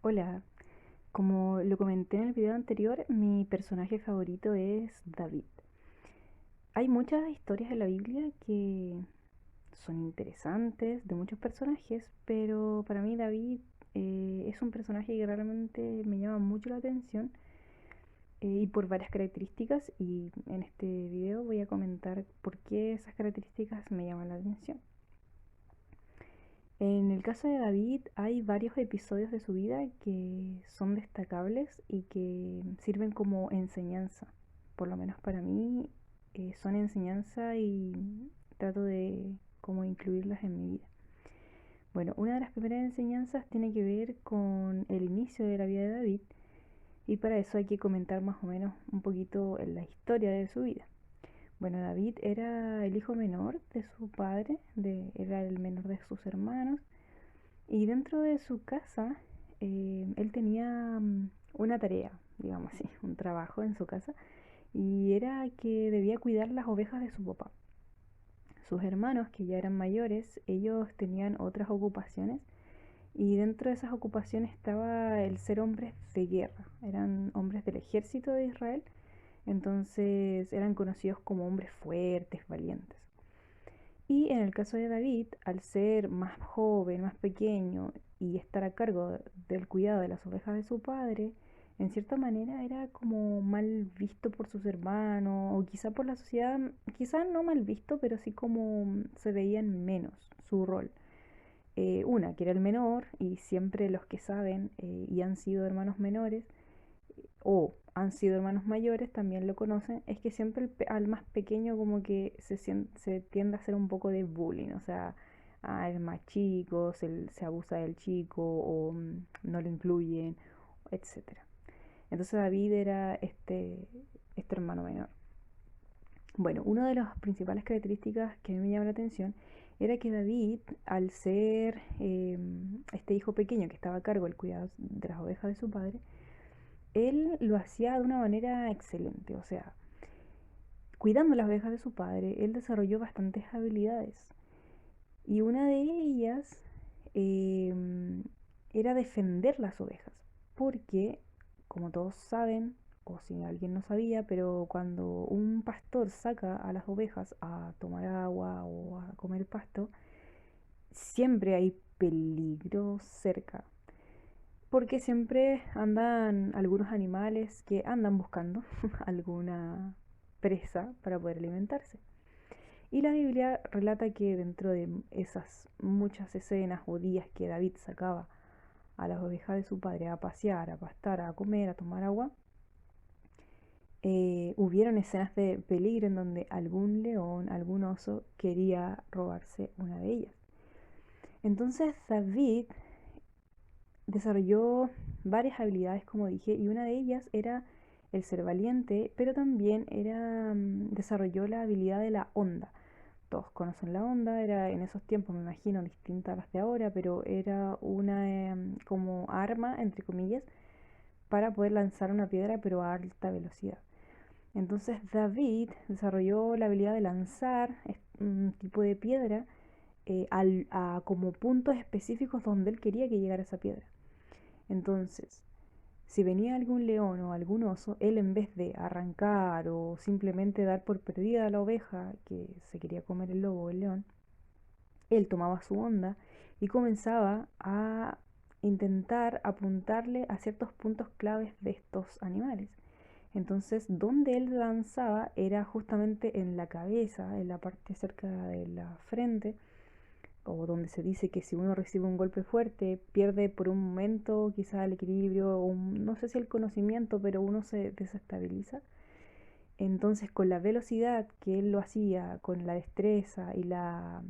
Hola, como lo comenté en el video anterior, mi personaje favorito es David. Hay muchas historias en la Biblia que son interesantes de muchos personajes, pero para mí David es un personaje que realmente me llama mucho la atención y por varias características, y en este video voy a comentar por qué esas características me llaman la atención. En el caso de David hay varios episodios de su vida que son destacables y que sirven como enseñanza. Por lo menos para mí son enseñanza y trato de como incluirlas en mi vida. Bueno, una de las primeras enseñanzas tiene que ver con el inicio de la vida de David y para eso hay que comentar más o menos un poquito la historia de su vida. Bueno, David era el hijo menor de su padre, era el menor de sus hermanos y dentro de su casa, él tenía una tarea, digamos así, un trabajo en su casa, y era que debía cuidar las ovejas de su papá. Sus hermanos, que ya eran mayores, ellos tenían otras ocupaciones, y dentro de esas ocupaciones estaba el ser hombres de guerra. Eran hombres del ejército de Israel, entonces eran conocidos como hombres fuertes, valientes. Y en el caso de David, al ser más joven, más pequeño y estar a cargo del cuidado de las ovejas de su padre, en cierta manera era como mal visto por sus hermanos o quizá por la sociedad, quizá no mal visto, pero sí como se veían menos su rol. Una, que era el menor y siempre los que saben y han sido hermanos menores o han sido hermanos mayores también lo conocen, es que siempre al más pequeño como que se tiende a hacer un poco de bullying, o sea, el más chico, se abusa del chico o no lo incluyen, etcétera. Entonces David era este hermano menor. Bueno, una de las principales características que a mí me llama la atención era que David, al ser este hijo pequeño que estaba a cargo del cuidado de las ovejas de su padre, él lo hacía de una manera excelente, o sea, cuidando las ovejas de su padre, él desarrolló bastantes habilidades. Y una de ellas eh, era defender las ovejas, porque, como todos saben, o si alguien no sabía, pero cuando un pastor saca a las ovejas a tomar agua o a comer pasto, siempre hay peligro cerca, porque siempre andan algunos animales que andan buscando alguna presa para poder alimentarse. Y la Biblia relata que dentro de esas muchas escenas o días que David sacaba a las ovejas de su padre a pasear, a pastar, a comer, a tomar agua, hubieron escenas de peligro en donde algún león, algún oso quería robarse una de ellas. Entonces David desarrolló varias habilidades, como dije, y una de ellas era el ser valiente, pero también desarrolló la habilidad de la onda. Todos conocen la onda, era en esos tiempos, me imagino, distinta a las de ahora, pero era una como arma, entre comillas, para poder lanzar una piedra, pero a alta velocidad. Entonces David desarrolló la habilidad de lanzar un tipo de piedra a como puntos específicos donde él quería que llegara esa piedra. Entonces, si venía algún león o algún oso, él en vez de arrancar o simplemente dar por perdida a la oveja que se quería comer el lobo o el león, él tomaba su onda y comenzaba a intentar apuntarle a ciertos puntos claves de estos animales. Entonces, donde él lanzaba era justamente en la cabeza, en la parte cerca de la frente, o donde se dice que si uno recibe un golpe fuerte, pierde por un momento quizá el equilibrio, o no sé si el conocimiento, pero uno se desestabiliza. Entonces, con la velocidad que él lo hacía, con la destreza y la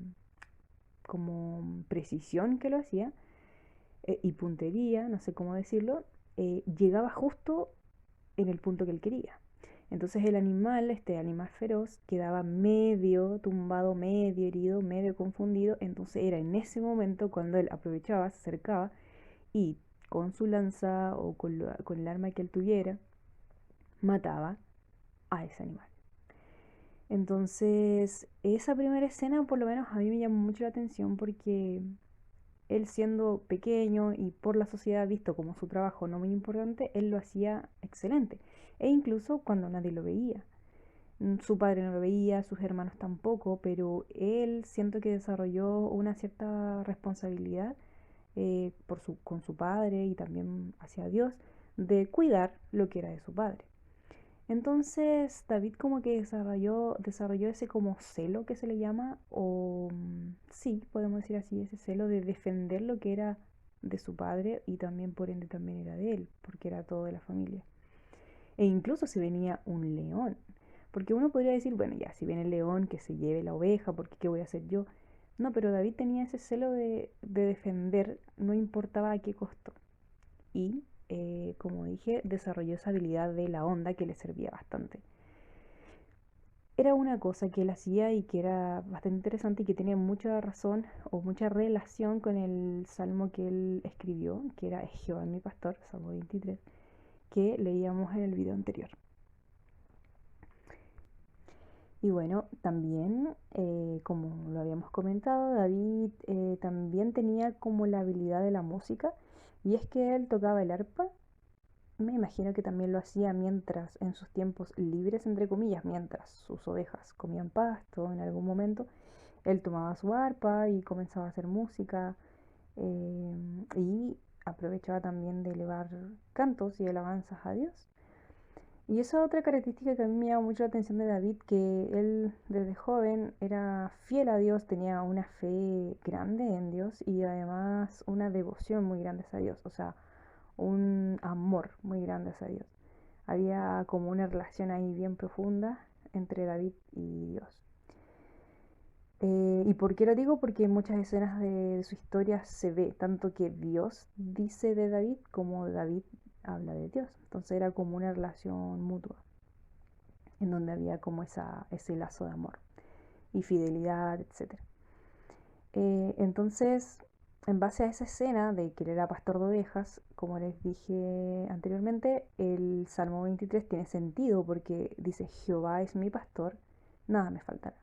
como precisión que lo hacía, y puntería, no sé cómo decirlo, llegaba justo en el punto que él quería. Entonces el animal, este animal feroz, quedaba medio tumbado, medio herido, medio confundido. Entonces era en ese momento cuando él aprovechaba, se acercaba y con su lanza o con el arma que él tuviera, mataba a ese animal. Entonces esa primera escena por lo menos a mí me llamó mucho la atención porque él siendo pequeño y por la sociedad visto como su trabajo no muy importante, él lo hacía excelente. E incluso cuando nadie lo veía. Su padre no lo veía, sus hermanos tampoco, pero él siento que desarrolló una cierta responsabilidad con su padre y también hacia Dios de cuidar lo que era de su padre. Entonces David como que desarrolló ese como celo que se le llama, o sí, podemos decir así, ese celo de defender lo que era de su padre y también por ende también era de él, porque era todo de la familia. E incluso si venía un león, porque uno podría decir, bueno, ya, si viene el león, que se lleve la oveja, porque ¿qué voy a hacer yo? No, pero David tenía ese celo de defender, no importaba a qué costo. Y, como dije, desarrolló esa habilidad de la onda que le servía bastante. Era una cosa que él hacía y que era bastante interesante y que tenía mucha razón o mucha relación con el salmo que él escribió, que era Jehová mi pastor, Salmo 23, que leíamos en el video anterior. Y bueno, también, como lo habíamos comentado, David también tenía como la habilidad de la música, y es que él tocaba el arpa. Me imagino que también lo hacía mientras, en sus tiempos libres, entre comillas, mientras sus ovejas comían pasto en algún momento, él tomaba su arpa y comenzaba a hacer música, y aprovechaba también de elevar cantos y alabanzas a Dios. Y esa otra característica que a mí me llama mucho la atención de David, que él desde joven era fiel a Dios, tenía una fe grande en Dios y además una devoción muy grande a Dios, o sea, un amor muy grande hacia Dios. Había como una relación ahí bien profunda entre David y Dios. ¿Y por qué lo digo? Porque en muchas escenas de su historia se ve tanto que Dios dice de David como David habla de Dios. Entonces era como una relación mutua, en donde había como ese lazo de amor y fidelidad, etc. Entonces, en base a esa escena de que él era pastor de ovejas, como les dije anteriormente, el Salmo 23 tiene sentido porque dice, Jehová es mi pastor, nada me faltará.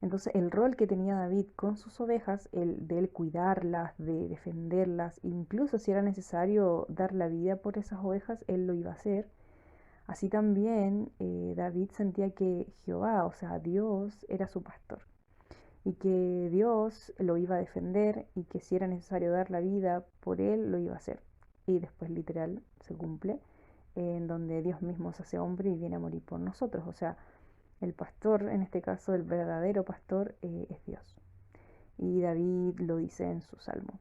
Entonces el rol que tenía David con sus ovejas, el de él cuidarlas, de defenderlas, incluso si era necesario dar la vida por esas ovejas, él lo iba a hacer. Así también David sentía que Jehová, o sea, Dios, era su pastor y que Dios lo iba a defender y que si era necesario dar la vida por él, lo iba a hacer. Y después literal se cumple, en donde Dios mismo se hace hombre y viene a morir por nosotros. O sea, el pastor, en este caso el verdadero pastor, es Dios. Y David lo dice en su salmo.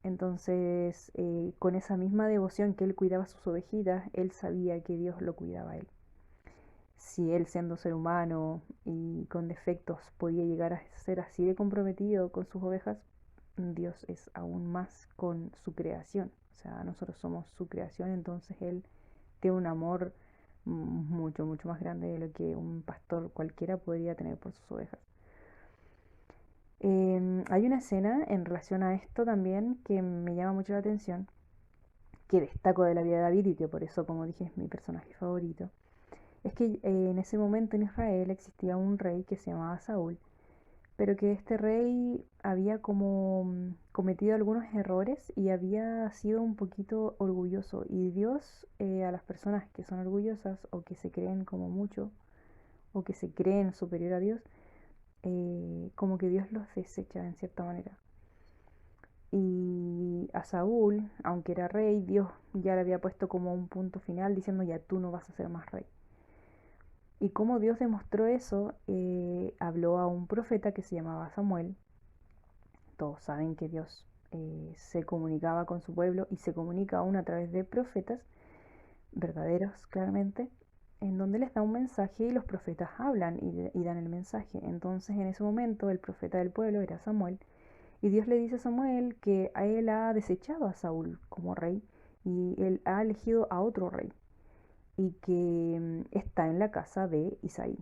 Entonces, con esa misma devoción que él cuidaba a sus ovejitas, él sabía que Dios lo cuidaba a él. Si él, siendo ser humano y con defectos, podía llegar a ser así de comprometido con sus ovejas, Dios es aún más con su creación. O sea, nosotros somos su creación, entonces él tiene un amor mucho, mucho más grande de lo que un pastor cualquiera podría tener por sus ovejas. Hay una escena en relación a esto también que me llama mucho la atención, que destaco de la vida de David y que por eso, como dije, es mi personaje favorito. Es que en ese momento en Israel existía un rey que se llamaba Saúl, pero que este rey había como cometido algunos errores y había sido un poquito orgulloso. Y Dios, a las personas que son orgullosas o que se creen como mucho o que se creen superior a Dios, como que Dios los desecha en cierta manera. Y a Saúl, aunque era rey, Dios ya le había puesto como un punto final diciendo, ya tú no vas a ser más rey. Y como Dios demostró eso, habló a un profeta que se llamaba Samuel. Todos saben que Dios se comunicaba con su pueblo y se comunica aún a través de profetas verdaderos, claramente, en donde les da un mensaje y los profetas hablan y dan el mensaje. Entonces, en ese momento, el profeta del pueblo era Samuel, y Dios le dice a Samuel que a él ha desechado a Saúl como rey y él ha elegido a otro rey y que está en la casa de Isaí,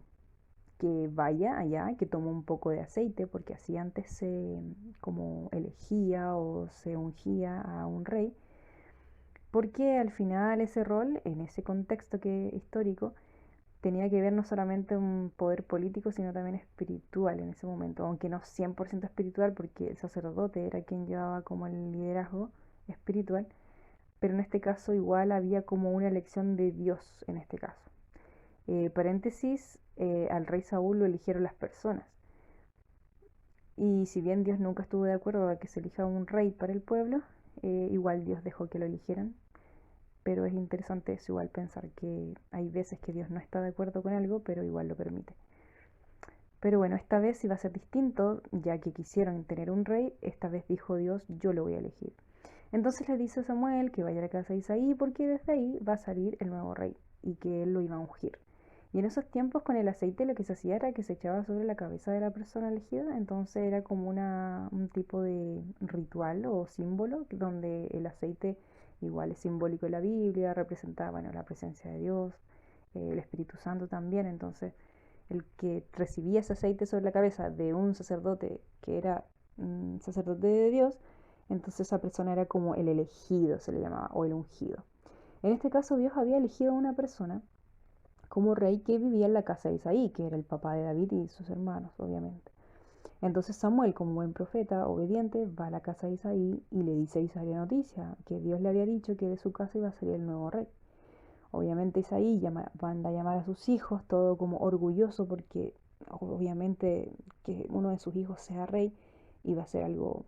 que vaya allá, que tome un poco de aceite, porque así antes se como elegía o se ungía a un rey, porque al final ese rol, en ese contexto histórico, tenía que ver no solamente un poder político, sino también espiritual en ese momento, aunque no 100% espiritual, porque el sacerdote era quien llevaba como el liderazgo espiritual, pero en este caso igual había como una elección de Dios en este caso. Paréntesis, al rey Saúl lo eligieron las personas. Y si bien Dios nunca estuvo de acuerdo a que se elija un rey para el pueblo, igual Dios dejó que lo eligieran. Pero es interesante eso, igual pensar que hay veces que Dios no está de acuerdo con algo, pero igual lo permite. Pero bueno, esta vez iba a ser distinto, ya que quisieron tener un rey, esta vez dijo Dios, yo lo voy a elegir. Entonces le dice a Samuel que vaya a la casa de Isaí porque desde ahí va a salir el nuevo rey y que él lo iba a ungir. Y en esos tiempos con el aceite lo que se hacía era que se echaba sobre la cabeza de la persona elegida, entonces era como un tipo de ritual o símbolo donde el aceite igual es simbólico en la Biblia, representaba bueno, la presencia de Dios, el Espíritu Santo también, entonces el que recibía ese aceite sobre la cabeza de un sacerdote que era sacerdote de Dios, entonces esa persona era como el elegido, se le llamaba, o el ungido. En este caso Dios había elegido a una persona como rey que vivía en la casa de Isaí, que era el papá de David y sus hermanos, obviamente. Entonces Samuel, como buen profeta, obediente, va a la casa de Isaí y le dice a Isaí la noticia, que Dios le había dicho que de su casa iba a salir el nuevo rey. Obviamente Isaí manda a llamar a sus hijos, todo como orgulloso, porque obviamente que uno de sus hijos sea rey iba a ser algo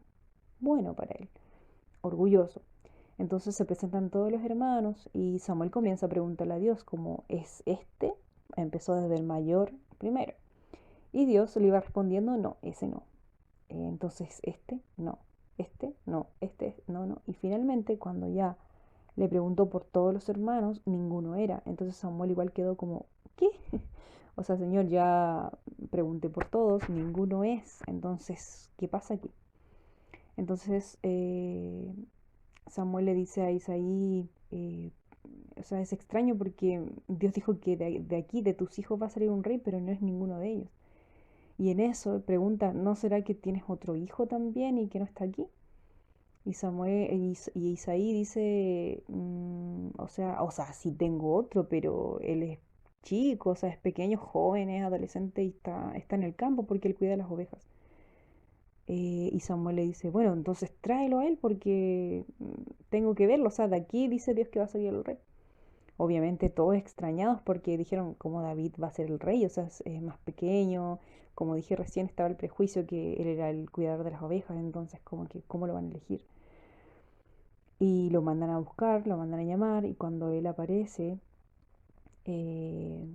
bueno para él, orgulloso. Entonces se presentan todos los hermanos y Samuel comienza a preguntarle a Dios como, ¿es este? Empezó desde el mayor primero. Y Dios le iba respondiendo, no, ese no. Entonces no, no, no, no. Y finalmente cuando ya le preguntó por todos los hermanos, ninguno era. Entonces Samuel igual quedó como, ¿qué? O sea, Señor, ya pregunté por todos, ninguno es. Entonces, ¿qué pasa aquí? Entonces Samuel le dice a Isaí, o sea, es extraño porque Dios dijo que de aquí, de tus hijos va a salir un rey, pero no es ninguno de ellos. Y en eso pregunta, ¿no será que tienes otro hijo también y que no está aquí? Y Samuel y Isaí dice, o sea, sí tengo otro, pero él es chico, o sea, es pequeño, joven, es adolescente y está en el campo porque él cuida las ovejas. Y Samuel le dice, bueno, entonces tráelo a él porque tengo que verlo. O sea, de aquí dice Dios que va a salir el rey. Obviamente todos extrañados porque dijeron, ¿cómo David va a ser el rey? O sea, es más pequeño. Como dije recién, estaba el prejuicio que él era el cuidador de las ovejas, entonces como que, ¿cómo lo van a elegir? Y lo mandan a buscar, lo mandan a llamar y cuando él aparece, eh,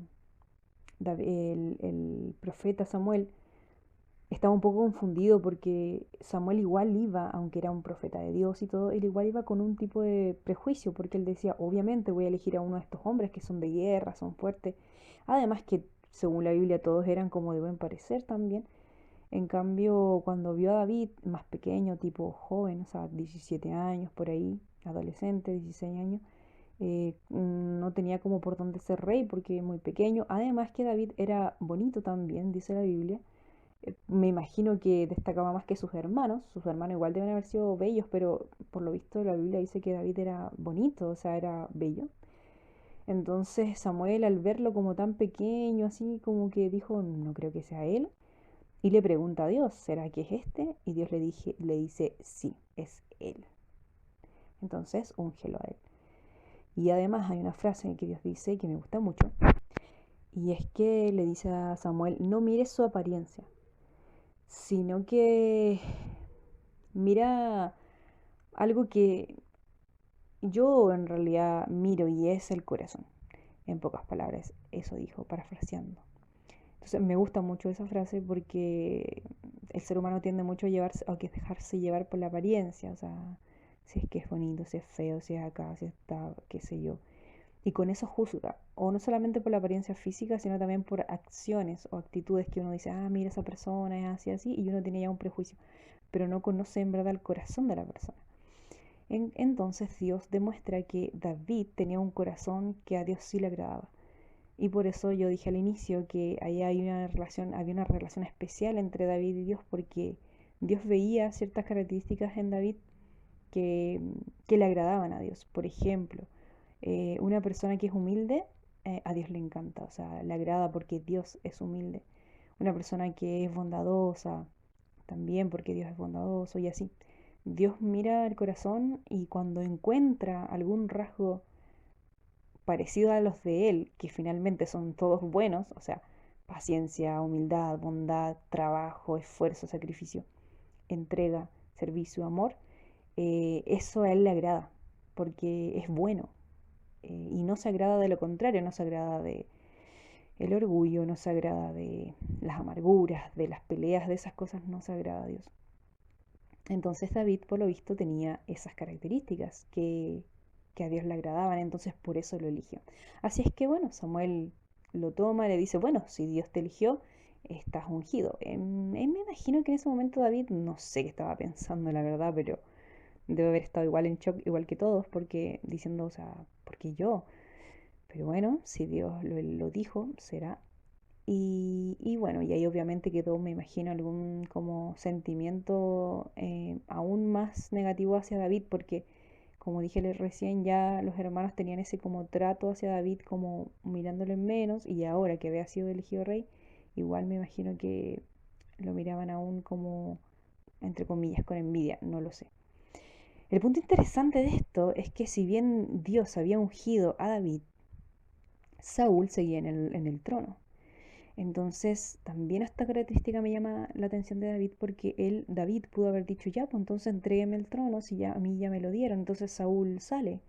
el profeta Samuel estaba un poco confundido porque Samuel igual iba, aunque era un profeta de Dios y todo, él igual iba con un tipo de prejuicio porque él decía, obviamente voy a elegir a uno de estos hombres que son de guerra, son fuertes. Además que según la Biblia todos eran como de buen parecer también. En cambio, cuando vio a David más pequeño, tipo joven, o sea, 17 años por ahí, adolescente, 16 años, no tenía como por dónde ser rey porque muy pequeño. Además que David era bonito también, dice la Biblia. Me imagino que destacaba más que sus hermanos igual deben haber sido bellos, pero por lo visto la Biblia dice que David era bonito, o sea, era bello. Entonces Samuel al verlo como tan pequeño, así como que dijo, no creo que sea él, y le pregunta a Dios, ¿será que es este? Y Dios le dice, sí, es él. Entonces, úngelo a él. Y además hay una frase que Dios dice que me gusta mucho, y es que le dice a Samuel, no mires su apariencia, sino que mira algo que yo en realidad miro y es el corazón. En pocas palabras, eso dijo, parafraseando. Entonces me gusta mucho esa frase porque el ser humano tiende mucho a llevarse, a que dejarse llevar por la apariencia, o sea, si es que es bonito, si es feo, si es acá, si está, qué sé yo. Y con eso juzga, o no solamente por la apariencia física, sino también por acciones o actitudes que uno dice, ah, mira esa persona es así, así, y uno tiene ya un prejuicio, pero no conoce en verdad el corazón de la persona. Entonces Dios demuestra que David tenía un corazón que a Dios sí le agradaba. Y por eso yo dije al inicio que ahí había una relación especial entre David y Dios, porque Dios veía ciertas características en David que, que le agradaban a Dios. Por ejemplo, una persona que es humilde, a Dios le encanta, o sea, le agrada porque Dios es humilde. Una persona que es bondadosa, también porque Dios es bondadoso y así. Dios mira el corazón y cuando encuentra algún rasgo parecido a los de Él, que finalmente son todos buenos, o sea, paciencia, humildad, bondad, trabajo, esfuerzo, sacrificio, entrega, servicio, amor, eso a Él le agrada, porque es bueno. Y no se agrada de lo contrario, no se agrada de el orgullo, no se agrada de las amarguras, de las peleas, de esas cosas no se agrada a Dios. Entonces David, por lo visto, tenía esas características que a Dios le agradaban, entonces por eso lo eligió. Así es que bueno, Samuel lo toma, le dice, bueno, si Dios te eligió, estás ungido. Me imagino que en ese momento David, no sé qué estaba pensando, la verdad, pero debe haber estado igual en shock, igual que todos, porque diciendo, o sea, ¿por qué yo? Pero bueno, si Dios lo dijo, será. Y bueno, y ahí obviamente quedó, me imagino, algún como sentimiento aún más negativo hacia David, porque como dije recién, ya los hermanos tenían ese como trato hacia David como mirándolo en menos, y ahora que había sido elegido rey, igual me imagino que lo miraban aún como, entre comillas, con envidia, no lo sé. El punto interesante de esto es que si bien Dios había ungido a David, Saúl seguía en el trono. Entonces, también esta característica me llama la atención de David porque David pudo haber dicho, ya, pues entonces entrégueme el trono si ya a mí ya me lo dieron. Entonces Saúl sale.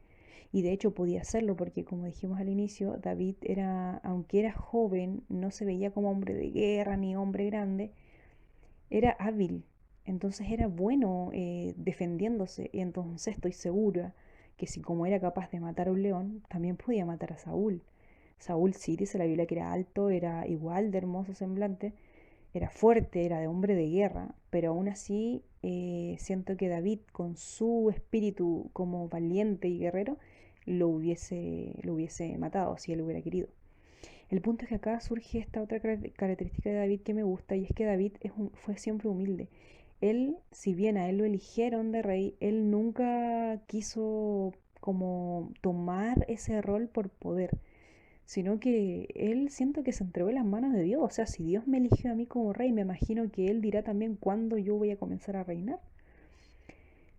Y de hecho podía hacerlo porque, como dijimos al inicio, David era, aunque era joven, no se veía como hombre de guerra ni hombre grande, era hábil. Entonces era bueno defendiéndose. Y entonces estoy segura que si como era capaz de matar a un león, también podía matar a Saúl. Saúl sí dice la Biblia que era alto, era igual de hermoso semblante, era fuerte, era de hombre de guerra, pero aún así siento que David, con su espíritu como valiente y guerrero, lo hubiese matado si él hubiera querido. El punto es que acá surge esta otra característica de David que me gusta, y es que David fue siempre humilde. Él, si bien a él lo eligieron de rey, él nunca quiso como tomar ese rol por poder, sino que él siento que se entregó en las manos de Dios. O sea, si Dios me eligió a mí como rey, me imagino que él dirá también cuándo yo voy a comenzar a reinar.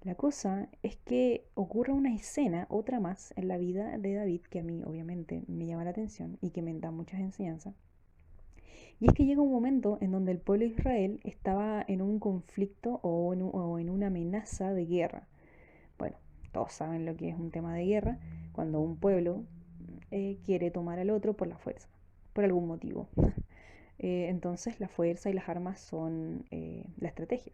La cosa es que ocurre una escena, otra más, en la vida de David, que a mí obviamente me llama la atención y que me da muchas enseñanzas. Y es que llega un momento en donde el pueblo de Israel estaba en un conflicto o en una amenaza de guerra. Bueno, todos saben lo que es un tema de guerra, cuando un pueblo quiere tomar al otro por la fuerza, por algún motivo. Entonces la fuerza y las armas son la estrategia.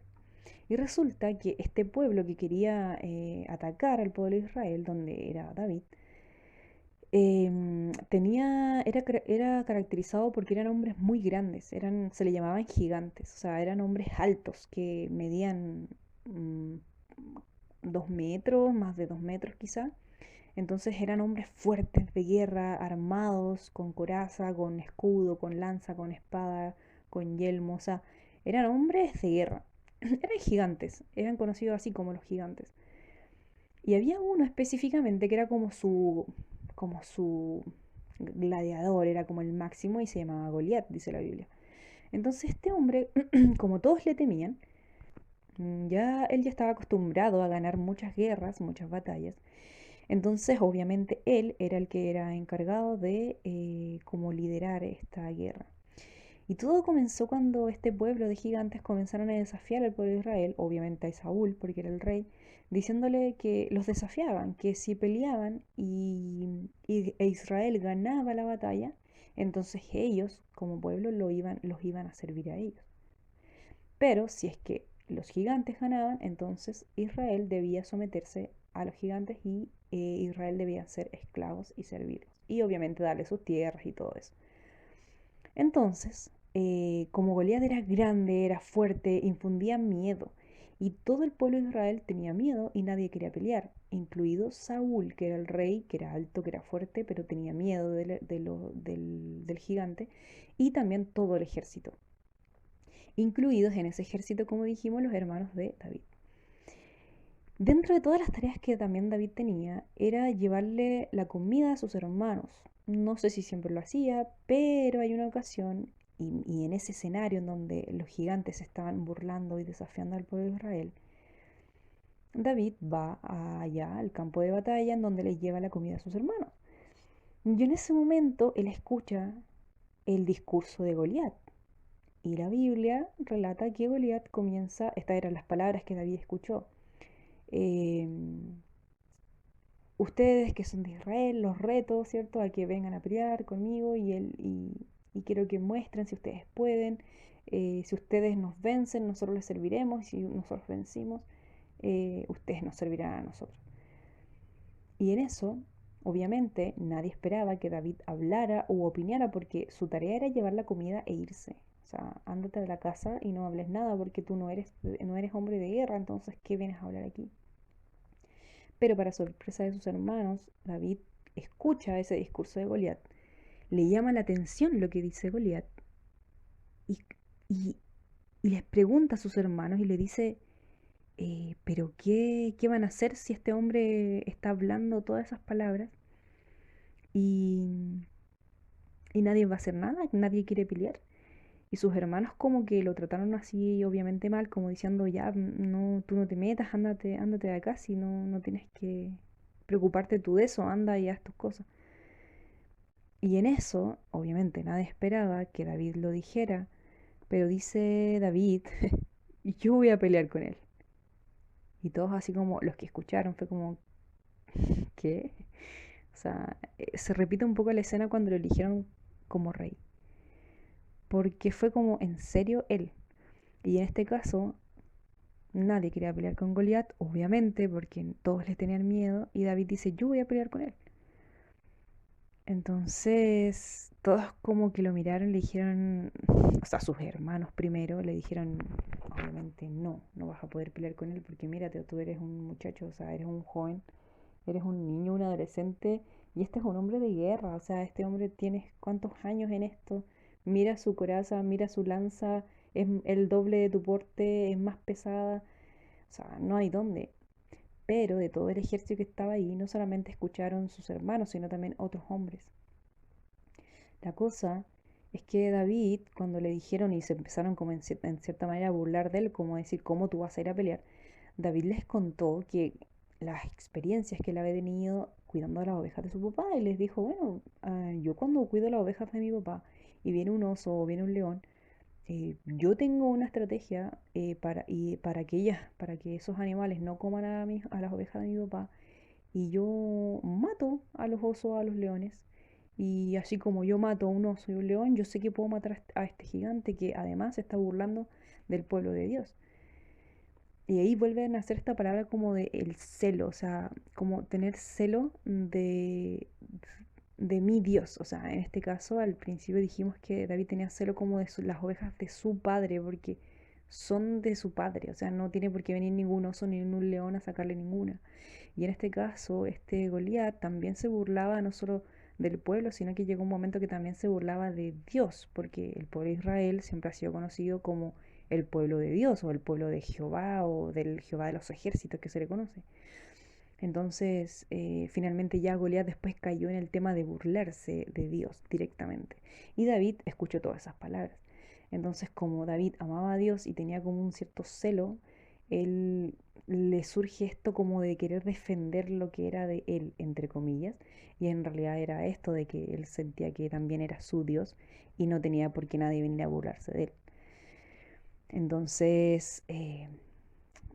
Y resulta que este pueblo que quería atacar al pueblo de Israel, donde era David, era caracterizado porque eran hombres muy grandes, se le llamaban gigantes, o sea, eran hombres altos que medían 2 metros, más de 2 metros quizá. Entonces eran hombres fuertes de guerra, armados, con coraza, con escudo, con lanza, con espada, con yelmo, o sea, eran hombres de guerra. Eran gigantes, eran conocidos así como los gigantes. Y había uno específicamente que era como su gladiador, era como el máximo y se llamaba Goliat, dice la Biblia. Entonces este hombre, como todos le temían, ya él ya estaba acostumbrado a ganar muchas guerras, muchas batallas. Entonces, obviamente, él era el que era encargado de como liderar esta guerra. Y todo comenzó cuando este pueblo de gigantes comenzaron a desafiar al pueblo de Israel, obviamente a Saúl, porque era el rey, diciéndole que los desafiaban, que si peleaban e Israel ganaba la batalla, entonces ellos, como pueblo, los iban a servir a ellos. Pero si es que los gigantes ganaban, entonces Israel debía someterse a los gigantes y Israel debía ser esclavos y servirlos. Y obviamente darle sus tierras y todo eso. Entonces, como Goliat era grande, era fuerte, infundía miedo. Y todo el pueblo de Israel tenía miedo y nadie quería pelear, incluido Saúl, que era el rey, que era alto, que era fuerte, pero tenía miedo del gigante, y también todo el ejército, incluidos en ese ejército, como dijimos, los hermanos de David. Dentro de todas las tareas que también David tenía, era llevarle la comida a sus hermanos. No sé si siempre lo hacía, pero hay una ocasión, y en ese escenario en donde los gigantes estaban burlando y desafiando al pueblo de Israel, David va allá al campo de batalla en donde le lleva la comida a sus hermanos. Y en ese momento él escucha el discurso de Goliat. Y la Biblia relata que Goliat comienza, estas eran las palabras que David escuchó. eh, Ustedes que son de Israel, los reto, ¿cierto? A que vengan a pelear conmigo y quiero que muestren si ustedes pueden. Si ustedes nos vencen, nosotros les serviremos. Y si nosotros vencimos, ustedes nos servirán a nosotros. Y en eso, obviamente, nadie esperaba que David hablara u opinara porque su tarea era llevar la comida e irse. O sea, ándate de la casa y no hables nada porque tú no eres hombre de guerra, entonces, ¿qué vienes a hablar aquí? Pero para sorpresa de sus hermanos, David escucha ese discurso de Goliat, le llama la atención lo que dice Goliat y, y- y les pregunta a sus hermanos y le dice, pero ¿qué van a hacer si este hombre está hablando todas esas palabras y, y nadie va a hacer nada, nadie quiere pelear? Y sus hermanos como que lo trataron así obviamente mal, como diciendo, ya, no, tú no te metas, ándate de acá, si no tienes que preocuparte tú de eso, anda y haz tus cosas. Y en eso, obviamente, nadie esperaba que David lo dijera, pero dice David, yo voy a pelear con él. Y todos así como los que escucharon fue como, ¿qué? O sea, se repite un poco la escena cuando lo eligieron como rey, porque fue como en serio él. Y en este caso, nadie quería pelear con Goliat, obviamente, porque todos le tenían miedo, y David dice, yo voy a pelear con él. Entonces, todos como que lo miraron y le dijeron, o sea, sus hermanos primero le dijeron, obviamente no vas a poder pelear con él porque mírate, tú eres un muchacho, o sea, eres un joven, eres un niño, un adolescente, y este es un hombre de guerra, o sea, este hombre tiene cuántos años en esto, mira su coraza, mira su lanza, es el doble de tu porte, es más pesada, o sea, no hay dónde. Pero de todo el ejército que estaba ahí, no solamente escucharon sus hermanos, sino también otros hombres. La cosa es que David, cuando le dijeron y se empezaron como en cierta manera a burlar de él, como decir, ¿cómo tú vas a ir a pelear? David les contó que las experiencias que él había tenido cuidando a las ovejas de su papá y les dijo, bueno, yo cuando cuido las ovejas de mi papá y viene un oso o viene un león, yo tengo una estrategia para que esos animales no coman a las ovejas de mi papá y yo mato a los osos, a los leones. Y así como yo mato a un oso y un león, yo sé que puedo matar a este gigante que además se está burlando del pueblo de Dios. Y ahí vuelven a hacer esta palabra como de el celo, o sea, como tener celo de mi Dios. O sea, en este caso al principio dijimos que David tenía celo como de las ovejas de su padre, porque son de su padre, o sea, no tiene por qué venir ningún oso ni un león a sacarle ninguna. Y en este caso, este Goliat también se burlaba no solo del pueblo, sino que llegó un momento que también se burlaba de Dios, porque el pueblo de Israel siempre ha sido conocido como el pueblo de Dios o el pueblo de Jehová o del Jehová de los ejércitos que se le conoce. Entonces, finalmente ya Goliat después cayó en el tema de burlarse de Dios directamente. Y David escuchó todas esas palabras. Entonces, como David amaba a Dios y tenía como un cierto celo, él le surge esto como de querer defender lo que era de él, entre comillas, y en realidad era esto de que él sentía que también era su Dios y no tenía por qué nadie venir a burlarse de él. Entonces,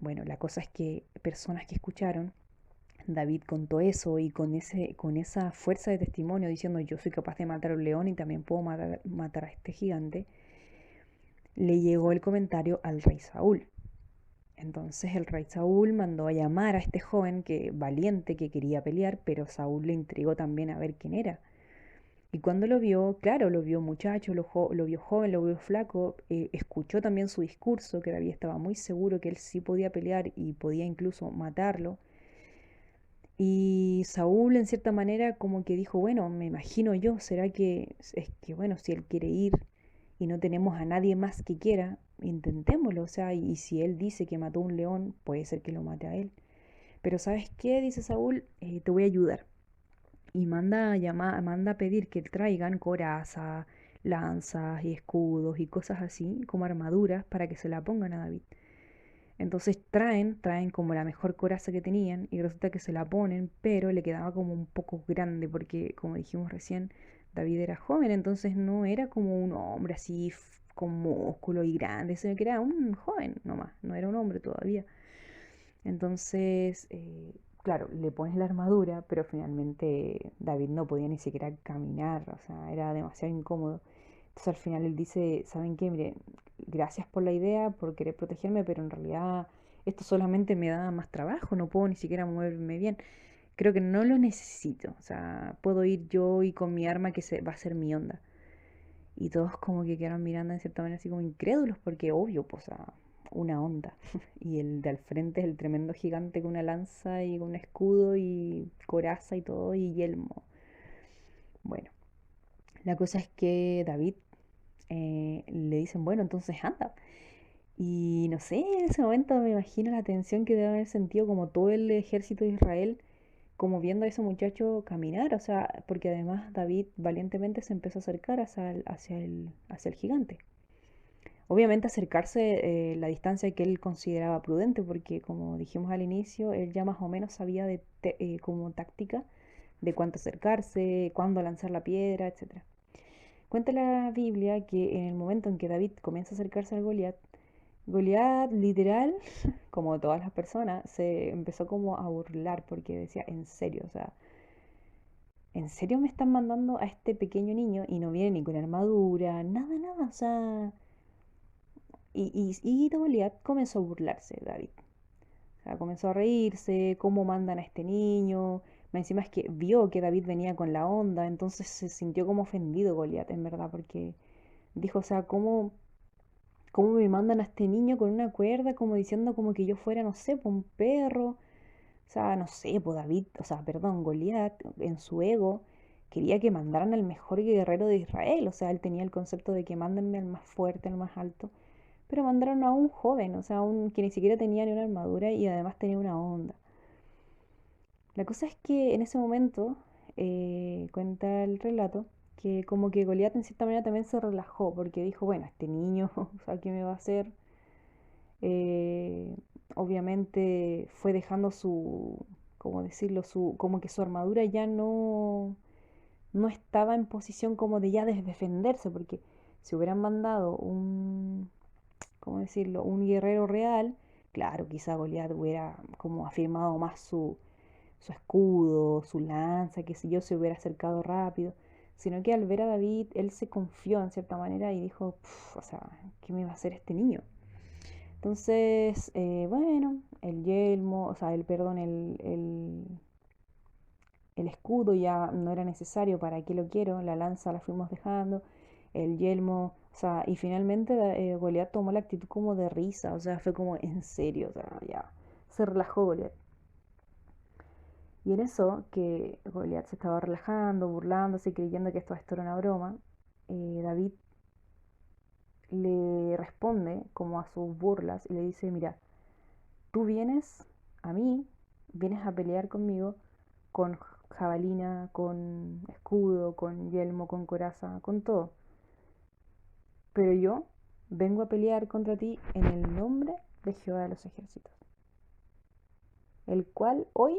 bueno, la cosa es que personas que escucharon David contó eso y con esa fuerza de testimonio diciendo yo soy capaz de matar a un león y también puedo matar a este gigante, le llegó el comentario al rey Saúl. Entonces el rey Saúl mandó a llamar a este joven que valiente que quería pelear, pero Saúl le intrigó también a ver quién era. Y cuando lo vio, claro, lo vio muchacho, lo vio joven, lo vio flaco, escuchó también su discurso, que David estaba muy seguro que él sí podía pelear y podía incluso matarlo. Y Saúl en cierta manera como que dijo, bueno, me imagino yo, será que es que bueno, si él quiere ir y no tenemos a nadie más que quiera, intentémoslo, o sea, y si él dice que mató a un león, puede ser que lo mate a él. Pero ¿sabes qué? Dice Saúl, te voy a ayudar. y manda a pedir que traigan coraza, lanzas y escudos y cosas así, como armaduras, para que se la pongan a David. Entonces traen como la mejor coraza que tenían y resulta que se la ponen, pero le quedaba como un poco grande porque, como dijimos recién, David era joven, entonces no era como un hombre así con músculo y grande, sino que era un joven nomás, no era un hombre todavía. Entonces, claro, le pones la armadura, pero finalmente David no podía ni siquiera caminar, o sea, era demasiado incómodo. Entonces al final él dice, ¿saben qué? Mire, gracias por la idea, por querer protegerme, pero en realidad esto solamente me da más trabajo, no puedo ni siquiera moverme bien. Creo que no lo necesito, o sea, puedo ir yo y con mi arma va a ser mi onda. Y todos como que quedaron mirando de cierta manera así como incrédulos, porque obvio, pues, o sea, una onda. Y el de al frente es el tremendo gigante con una lanza y con un escudo y coraza y todo y yelmo. Bueno, la cosa es que David le dicen, bueno, entonces anda. Y no sé, en ese momento me imagino la tensión que debe haber sentido como todo el ejército de Israel, como viendo a ese muchacho caminar, o sea, porque además David valientemente se empezó a acercar hacia el gigante. Obviamente acercarse la distancia que él consideraba prudente, porque como dijimos al inicio, él ya más o menos sabía como táctica de cuánto acercarse, cuándo lanzar la piedra, etcétera. Cuenta la Biblia que en el momento en que David comienza a acercarse al Goliat, Goliat literal, como todas las personas, se empezó como a burlar porque decía, en serio, o sea, ¿en serio me están mandando a este pequeño niño y no viene ni con armadura, nada, nada, o sea... Y Goliat comenzó a burlarse de David. O sea, comenzó a reírse, cómo mandan a este niño. Más encima es que vio que David venía con la onda, entonces se sintió como ofendido Goliat, en verdad, porque dijo, o sea, ¿cómo me mandan a este niño con una cuerda, como diciendo como que yo fuera, no sé, pues un perro? O sea, no sé, pues David, o sea, perdón, Goliat, en su ego, quería que mandaran al mejor guerrero de Israel. O sea, él tenía el concepto de que mándenme al más fuerte, al más alto. Pero mandaron a un joven, o sea, un que ni siquiera tenía ni una armadura y además tenía una onda. La cosa es que en ese momento, cuenta el relato, que como que Goliat en cierta manera también se relajó, porque dijo, bueno, este niño, o sea, ¿qué me va a hacer? Eh, Obviamente fue dejando ¿cómo decirlo? Como que su armadura ya no estaba en posición como de ya defenderse, porque si hubieran mandado ¿cómo decirlo? Un guerrero real, claro, quizá Goliat hubiera como afirmado más su escudo, su lanza, que si yo se hubiera acercado rápido, sino que al ver a David, él se confió en cierta manera y dijo, o sea, ¿qué me va a hacer este niño? Entonces, bueno, el yelmo, o sea, perdón, el escudo ya no era necesario, ¿para qué lo quiero? La lanza la fuimos dejando, el yelmo, o sea, y finalmente Goliat tomó la actitud como de risa, o sea, fue como en serio, o sea, ya, se relajó Goliat. Y en eso, que Goliat se estaba relajando, burlándose, creyendo que esto era una broma, David le responde como a sus burlas y le dice, mira, tú vienes a mí, vienes a pelear conmigo con jabalina, con escudo, con yelmo, con coraza, con todo. Pero yo vengo a pelear contra ti en el nombre de Jehová de los ejércitos, el cual hoy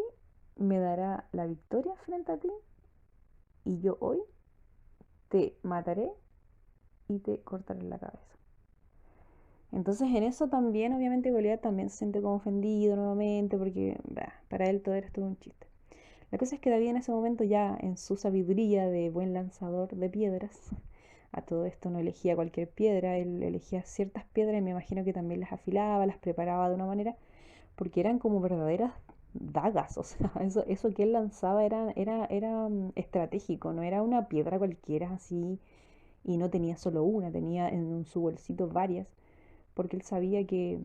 me dará la victoria frente a ti y yo hoy te mataré y te cortaré la cabeza. Entonces en eso también, obviamente, Goliat también se siente como ofendido nuevamente porque para él todo era todo un chiste. La cosa es que David en ese momento ya en su sabiduría de buen lanzador de piedras, a todo esto no elegía cualquier piedra, él elegía ciertas piedras y me imagino que también las afilaba, las preparaba de una manera, porque eran como verdaderas dagas, o sea, eso que él lanzaba era estratégico, no era una piedra cualquiera así y no tenía solo una, tenía en su bolsito varias, porque él sabía que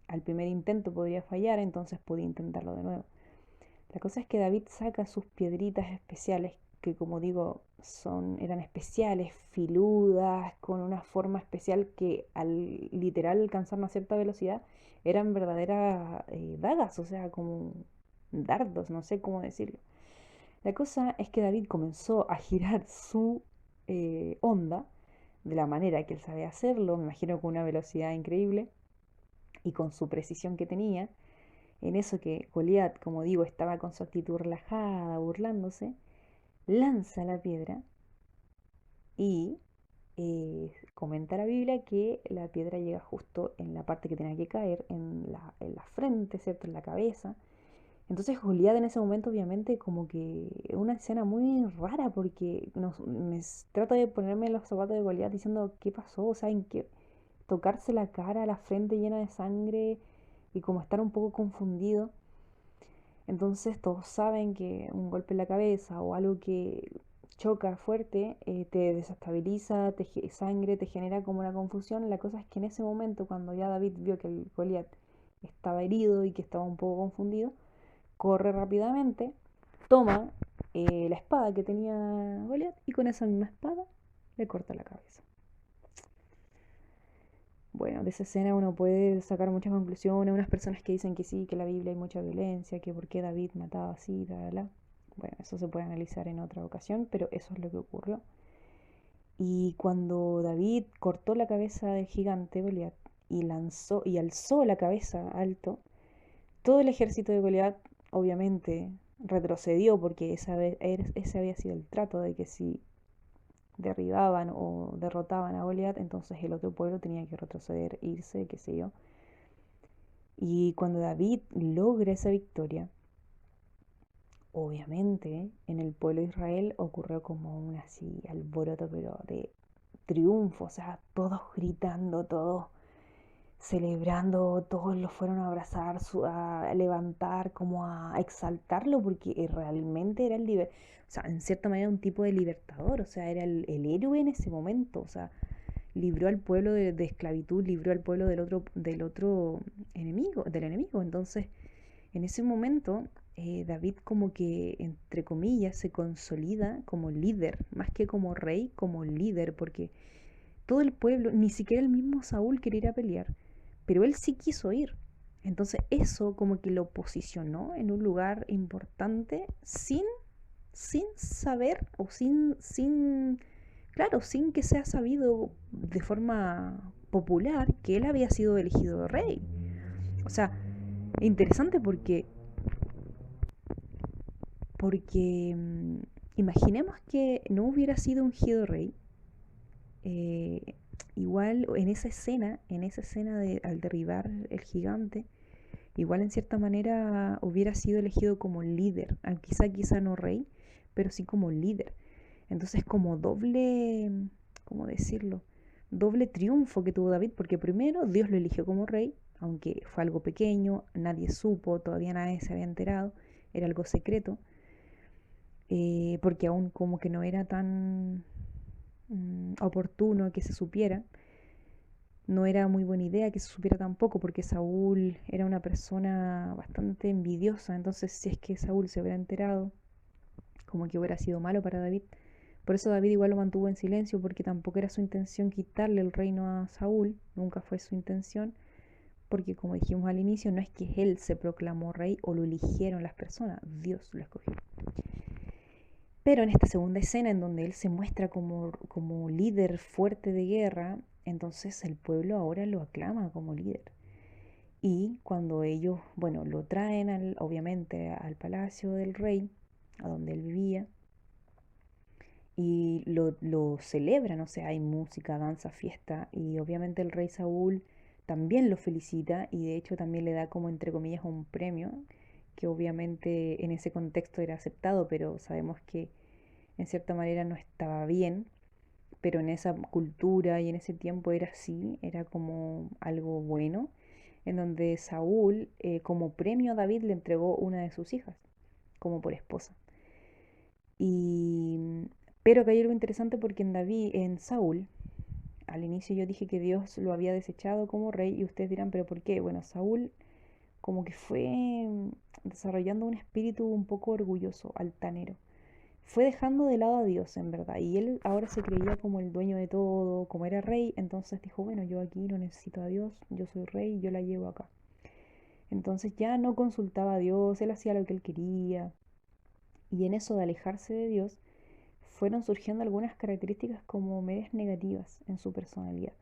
al primer intento podría fallar, entonces podía intentarlo de nuevo. La cosa es que David saca sus piedritas especiales, que como digo, eran especiales, filudas, con una forma especial que al literal alcanzar una cierta velocidad eran verdaderas dagas, o sea, como dardos, no sé cómo decirlo. La cosa es que David comenzó a girar su onda de la manera que él sabía hacerlo, me imagino con una velocidad increíble y con su precisión que tenía. En eso que Goliat, como digo, estaba con su actitud relajada, burlándose, lanza la piedra y comenta la Biblia que la piedra llega justo en la parte que tenía que caer, en la frente, ¿cierto? En la cabeza. Entonces Goliat en ese momento obviamente como que una escena muy rara porque trato de ponerme en los zapatos de Goliat diciendo qué pasó, o sea, en qué tocarse la cara, la frente llena de sangre y como estar un poco confundido. Entonces todos saben que un golpe en la cabeza o algo que choca fuerte te desestabiliza, sangre, te genera como una confusión. La cosa es que en ese momento, cuando ya David vio que el Goliat estaba herido y que estaba un poco confundido, corre rápidamente, toma la espada que tenía Goliat y con esa misma espada le corta la cabeza. Bueno, de esa escena uno puede sacar muchas conclusiones. Unas personas que dicen que sí, que en la Biblia hay mucha violencia, que por qué David mataba así, tal. Bueno, eso se puede analizar en otra ocasión, pero eso es lo que ocurrió. Y cuando David cortó la cabeza del gigante Goliat y lanzó y alzó la cabeza alto, todo el ejército de Goliat obviamente retrocedió porque ese había sido el trato de que si derribaban o derrotaban a Goliat, entonces el otro pueblo tenía que retroceder, irse, qué sé yo. Y cuando David logra esa victoria, obviamente en el pueblo de Israel ocurrió como un así alboroto, pero de triunfo, o sea, todos gritando, todos celebrando, todos lo fueron a abrazar, a levantar, como a exaltarlo, porque realmente era o sea, en cierta manera un tipo de libertador, o sea, era el héroe en ese momento, o sea, libró al pueblo de esclavitud, libró al pueblo del otro enemigo, del enemigo. Entonces, en ese momento, David como que, entre comillas, se consolida como líder, más que como rey, como líder, porque todo el pueblo, ni siquiera el mismo Saúl quería ir a pelear, pero él sí quiso ir. Entonces eso como que lo posicionó en un lugar importante sin saber o claro, sin que sea sabido de forma popular que él había sido elegido rey. O sea, interesante porque imaginemos que no hubiera sido ungido rey. eh, Igual en esa escena de al derribar el gigante, igual en cierta manera hubiera sido elegido como líder, quizá no rey, pero sí como líder. Entonces como doble, ¿cómo decirlo? Doble triunfo que tuvo David, porque primero Dios lo eligió como rey, aunque fue algo pequeño, nadie supo, todavía nadie se había enterado, era algo secreto, porque aún como que no era tan oportuno que se supiera. No era muy buena idea que se supiera tampoco porque Saúl era una persona bastante envidiosa, entonces si es que Saúl se hubiera enterado, como que hubiera sido malo para David. Por eso David igual lo mantuvo en silencio porque tampoco era su intención quitarle el reino a Saúl, nunca fue su intención, porque como dijimos al inicio, no es que él se proclamó rey o lo eligieron las personas, Dios lo escogió. Pero en esta segunda escena en donde él se muestra como líder fuerte de guerra, entonces el pueblo ahora lo aclama como líder. Y cuando ellos, bueno, lo traen obviamente al palacio del rey, a donde él vivía, y lo celebran, o sea, hay música, danza, fiesta, y obviamente el rey Saúl también lo felicita y de hecho también le da como entre comillas un premio, que obviamente en ese contexto era aceptado, pero sabemos que en cierta manera no estaba bien, pero en esa cultura y en ese tiempo era así, era como algo bueno, en donde Saúl, como premio a David, le entregó una de sus hijas, como por esposa. Y, pero que hay algo interesante porque en Saúl, al inicio yo dije que Dios lo había desechado como rey y ustedes dirán, pero ¿por qué? Bueno, Saúl como que fue desarrollando un espíritu un poco orgulloso, altanero, fue dejando de lado a Dios en verdad. Y él ahora se creía como el dueño de todo, como era rey, entonces dijo, bueno, yo aquí no necesito a Dios, yo soy rey, yo la llevo acá. Entonces ya no consultaba a Dios, él hacía lo que él quería. Y en eso de alejarse de Dios, fueron surgiendo algunas características como medias negativas en su personalidad.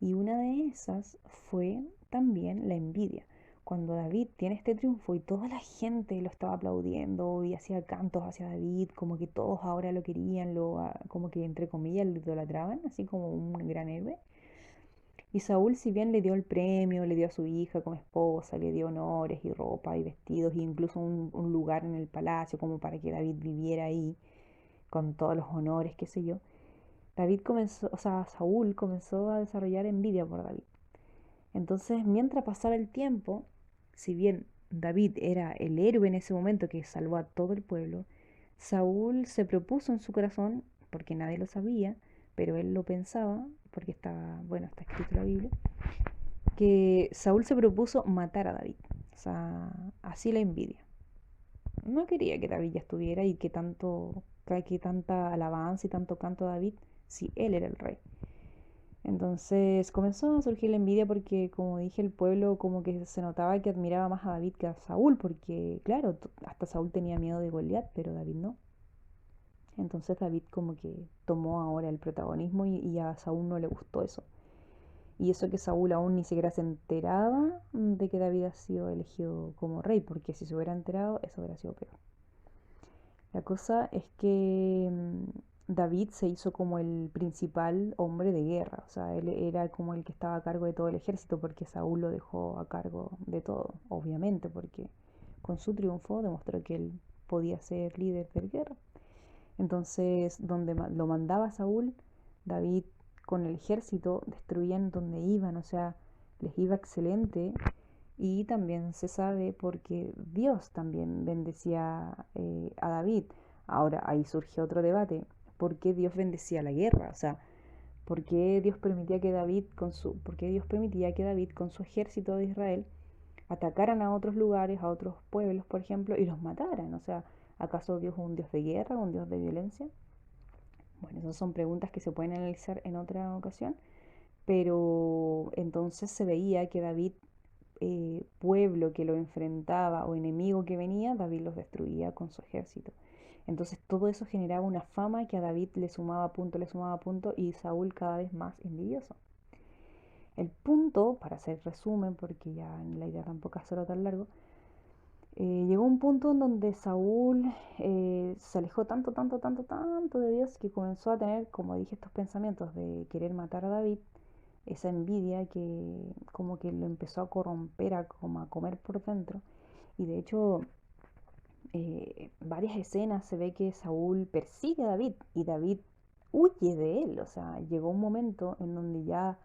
Y una de esas fue también la envidia. Cuando David tiene este triunfo y toda la gente lo estaba aplaudiendo y hacía cantos hacia David, como que todos ahora lo querían, como que entre comillas lo idolatraban, así como un gran héroe. Y Saúl, si bien le dio el premio, le dio a su hija como esposa, le dio honores y ropa y vestidos, e incluso un lugar en el palacio como para que David viviera ahí, con todos los honores, qué sé yo, David comenzó, o sea, Saúl comenzó a desarrollar envidia por David. Entonces, mientras pasaba el tiempo, si bien David era el héroe en ese momento que salvó a todo el pueblo, Saúl se propuso en su corazón, porque nadie lo sabía, pero él lo pensaba, porque está, bueno, está escrito en la Biblia, que Saúl se propuso matar a David. O sea, así la envidia. No quería que David ya estuviera y que tanta alabanza y tanto canto a David si él era el rey. Entonces comenzó a surgir la envidia porque, como dije, el pueblo como que se notaba que admiraba más a David que a Saúl, porque claro, hasta Saúl tenía miedo de Goliat, pero David no. Entonces David como que tomó ahora el protagonismo y a Saúl no le gustó eso. Y eso que Saúl aún ni siquiera se enteraba de que David ha sido elegido como rey, porque si se hubiera enterado, eso hubiera sido peor. La cosa es que David se hizo como el principal hombre de guerra, o sea, él era como el que estaba a cargo de todo el ejército porque Saúl lo dejó a cargo de todo, obviamente, porque con su triunfo demostró que él podía ser líder de guerra. Entonces, donde lo mandaba Saúl, David con el ejército destruían donde iban, o sea, les iba excelente. Y también se sabe porque Dios también bendecía a David. Ahora ahí surge otro debate. ¿Por qué Dios bendecía la guerra? O sea, ¿por qué Dios permitía que David con su ejército de Israel atacaran a otros lugares, a otros pueblos, por ejemplo, y los mataran? O sea, ¿acaso Dios es un Dios de guerra, un Dios de violencia? Bueno, esas son preguntas que se pueden analizar en otra ocasión, pero entonces se veía que David, pueblo que lo enfrentaba o enemigo que venía, David los destruía con su ejército. Entonces todo eso generaba una fama que a David le sumaba punto y Saúl cada vez más envidioso. El punto, para hacer resumen, porque ya la idea tampoco es hacerlo tan largo, llegó un punto en donde Saúl se alejó tanto, tanto, tanto, tanto de Dios que comenzó a tener, como dije, estos pensamientos de querer matar a David, esa envidia que como que lo empezó a corromper, como a comer por dentro. Y de hecho, varias escenas se ve que Saúl persigue a David y David huye de él. O sea, llegó un momento en donde ya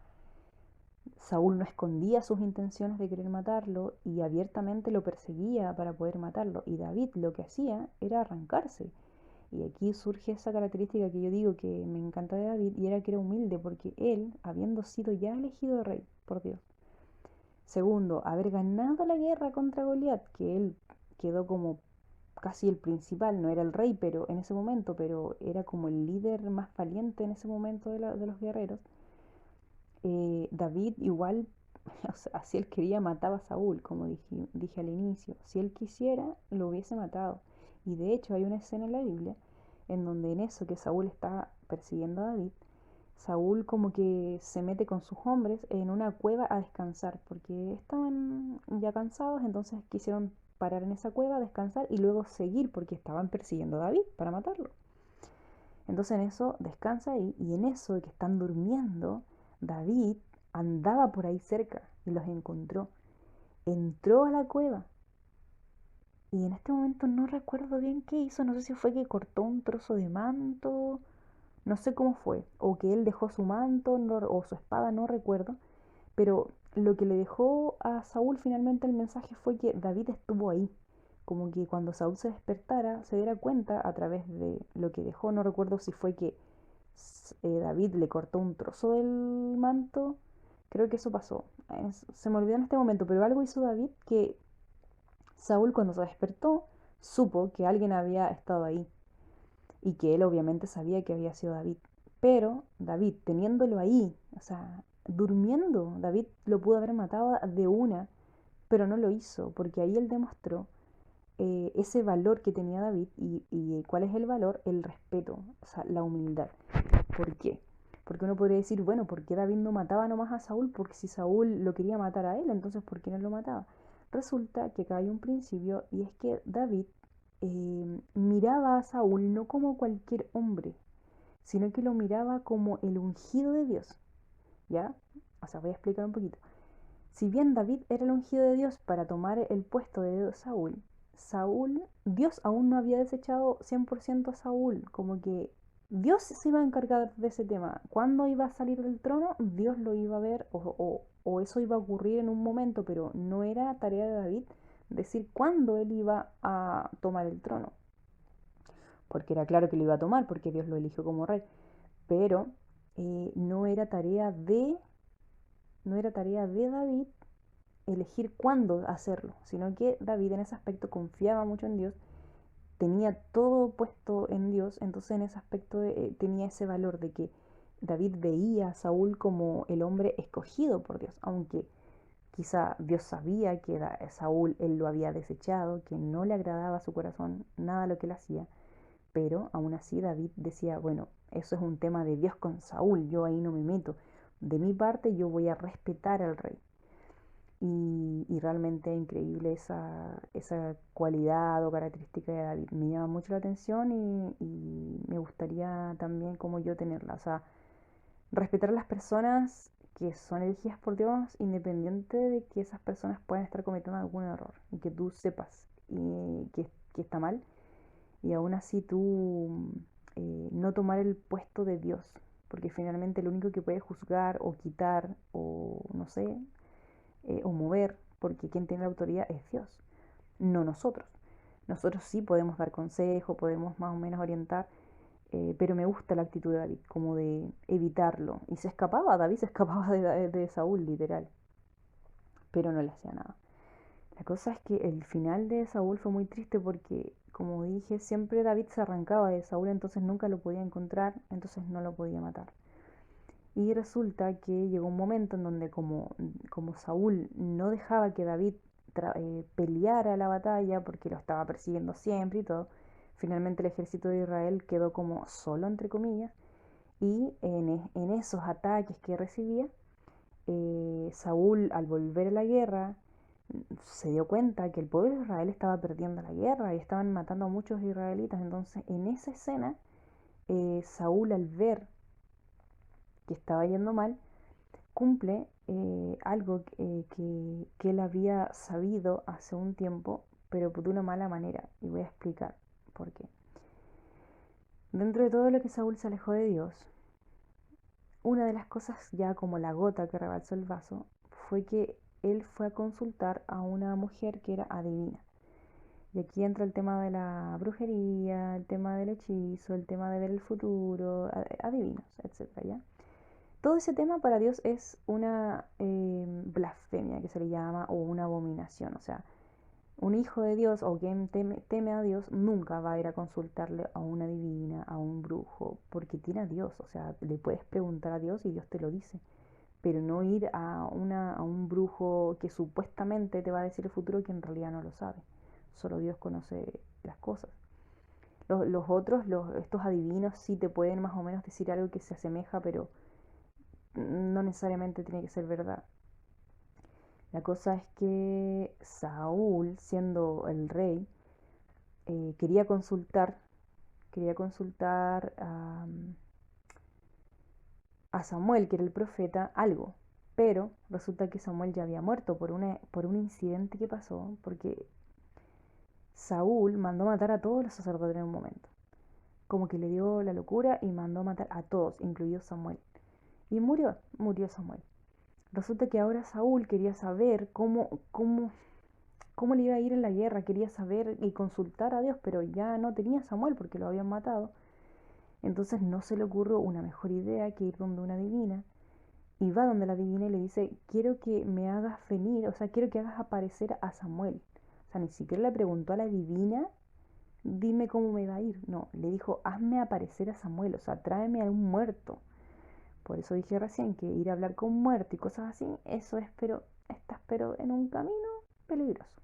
Saúl no escondía sus intenciones de querer matarlo y abiertamente lo perseguía para poder matarlo. Y David lo que hacía era arrancarse. Y aquí surge esa característica que yo digo que me encanta de David y era que era humilde porque él, habiendo sido ya elegido rey por Dios, segundo, haber ganado la guerra contra Goliat, que él quedó como casi el principal, no era el rey pero en ese momento, pero era como el líder más valiente en ese momento de los guerreros. David igual, o sea, si él quería mataba a Saúl, como dije al inicio, si él quisiera lo hubiese matado. Y de hecho hay una escena en la Biblia en donde en eso que Saúl está persiguiendo a David, Saúl como que se mete con sus hombres en una cueva a descansar, porque estaban ya cansados, entonces quisieron parar en esa cueva, descansar y luego seguir porque estaban persiguiendo a David para matarlo. Entonces en eso descansa ahí y en eso de que están durmiendo, David andaba por ahí cerca y los encontró. Entró a la cueva y en este momento no recuerdo bien qué hizo, no sé si fue que cortó un trozo de manto, no sé cómo fue, o que él dejó su manto o su espada, no recuerdo, pero lo que le dejó a Saúl finalmente el mensaje fue que David estuvo ahí, como que cuando Saúl se despertara se diera cuenta a través de lo que dejó, no recuerdo si fue que David le cortó un trozo del manto, creo que eso pasó, se me olvidó en este momento, pero algo hizo David que Saúl cuando se despertó supo que alguien había estado ahí y que él obviamente sabía que había sido David. Pero David, teniéndolo ahí, o sea, durmiendo, David lo pudo haber matado de una, pero no lo hizo, porque ahí él demostró ese valor que tenía David y ¿cuál es el valor? El respeto, o sea, la humildad. ¿Por qué? Porque uno podría decir, bueno, ¿por qué David no mataba nomás a Saúl? Porque si Saúl lo quería matar a él, entonces ¿por qué no lo mataba? Resulta que acá hay un principio y es que David miraba a Saúl no como cualquier hombre, sino que lo miraba como el ungido de Dios, ¿ya? O sea, voy a explicar un poquito. Si bien David era el ungido de Dios para tomar el puesto de Saúl, Dios aún no había desechado 100% a Saúl, como que Dios se iba a encargar de ese tema. ¿Cuándo iba a salir del trono? Dios lo iba a ver o eso iba a ocurrir en un momento, pero no era tarea de David decir cuándo él iba a tomar el trono, porque era claro que lo iba a tomar, porque Dios lo eligió como rey, pero no era tarea de David elegir cuándo hacerlo, sino que David en ese aspecto confiaba mucho en Dios, tenía todo puesto en Dios, entonces en ese aspecto tenía ese valor de que David veía a Saúl como el hombre escogido por Dios, aunque quizá Dios sabía que Saúl él lo había desechado, que no le agradaba a su corazón nada lo que él hacía, pero aún así David decía, bueno, eso es un tema de Dios con Saúl, yo ahí no me meto, de mi parte yo voy a respetar al rey. Y realmente increíble esa cualidad o característica de David. Me llama mucho la atención y me gustaría también como yo tenerla. O sea, respetar a las personas que son elegidas por Dios, independiente de que esas personas puedan estar cometiendo algún error y que tú sepas que está mal y aún así tú no tomar el puesto de Dios, porque finalmente lo único que puede juzgar o quitar o no sé, o mover, porque quien tiene la autoridad es Dios, no nosotros. Nosotros sí podemos dar consejo, podemos más o menos orientar, pero me gusta la actitud de David, como de evitarlo. Y se escapaba, David se escapaba de Saúl, literal, pero no le hacía nada. La cosa es que el final de Saúl fue muy triste porque, como dije, siempre David se arrancaba de Saúl, entonces nunca lo podía encontrar, entonces no lo podía matar. Y resulta que llegó un momento en donde como Saúl no dejaba que David peleara la batalla porque lo estaba persiguiendo siempre y todo, finalmente el ejército de Israel quedó como solo, entre comillas, y en esos ataques que recibía, Saúl al volver a la guerra se dio cuenta que el pueblo de Israel estaba perdiendo la guerra y estaban matando a muchos israelitas. Entonces en esa escena, Saúl al ver que estaba yendo mal, cumple algo que él había sabido hace un tiempo, pero de una mala manera. Y voy a explicar por qué. Dentro de todo lo que Saúl se alejó de Dios, una de las cosas ya como la gota que rebalsó el vaso fue que él fue a consultar a una mujer que era adivina. Y aquí entra el tema de la brujería, el tema del hechizo, el tema de ver el futuro, adivinos, etcétera, ¿ya? Todo ese tema para Dios es una blasfemia que se le llama o una abominación. O sea, un hijo de Dios o quien teme a Dios nunca va a ir a consultarle a una divina, a un brujo, porque tiene a Dios. O sea, le puedes preguntar a Dios y Dios te lo dice. Pero no ir a un brujo que supuestamente te va a decir el futuro que en realidad no lo sabe. Solo Dios conoce las cosas. Los otros, estos adivinos, sí te pueden más o menos decir algo que se asemeja, pero no necesariamente tiene que ser verdad. La cosa es que Saúl, siendo el rey, quería consultar a Samuel, que era el profeta, algo. Pero resulta que Samuel ya había muerto por un incidente que pasó, porque Saúl mandó matar a todos los sacerdotes en un momento. Como que le dio la locura y mandó matar a todos, incluido Samuel. Y murió Samuel. Resulta que ahora Saúl quería saber cómo le iba a ir en la guerra, quería saber y consultar a Dios, pero ya no tenía a Samuel porque lo habían matado. Entonces no se le ocurrió una mejor idea que ir donde una divina. Y va donde la divina y le dice, quiero que me hagas venir, o sea, quiero que hagas aparecer a Samuel. O sea, ni siquiera le preguntó a la divina, dime cómo me va a ir. No, le dijo, hazme aparecer a Samuel, o sea, tráeme a un muerto. Por eso dije recién que ir a hablar con muerto y cosas así, eso es, pero estás pero en un camino peligroso.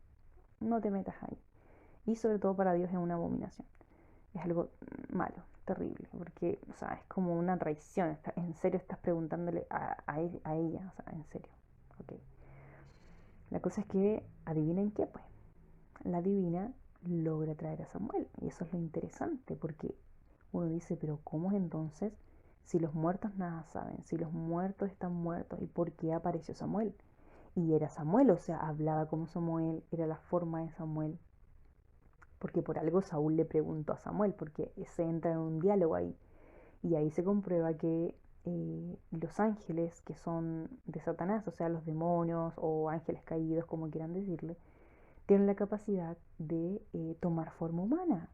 No te metas ahí. y sobre todo para Dios es una abominación. Es algo malo, terrible, porque, o sea, es como una traición. En serio estás preguntándole a ella, o sea, en serio. Ok. La cosa es que, adivinen qué, pues, la divina logra traer a Samuel. Y eso es lo interesante, porque uno dice, pero ¿cómo es entonces si los muertos nada saben? Si los muertos están muertos, ¿y por qué apareció Samuel? Y era Samuel, o sea, hablaba como Samuel, era la forma de Samuel. Porque por algo Saúl le preguntó a Samuel, porque se entra en un diálogo ahí. Y ahí se comprueba que los ángeles que son de Satanás, o sea, los demonios o ángeles caídos, como quieran decirle, tienen la capacidad de tomar forma humana.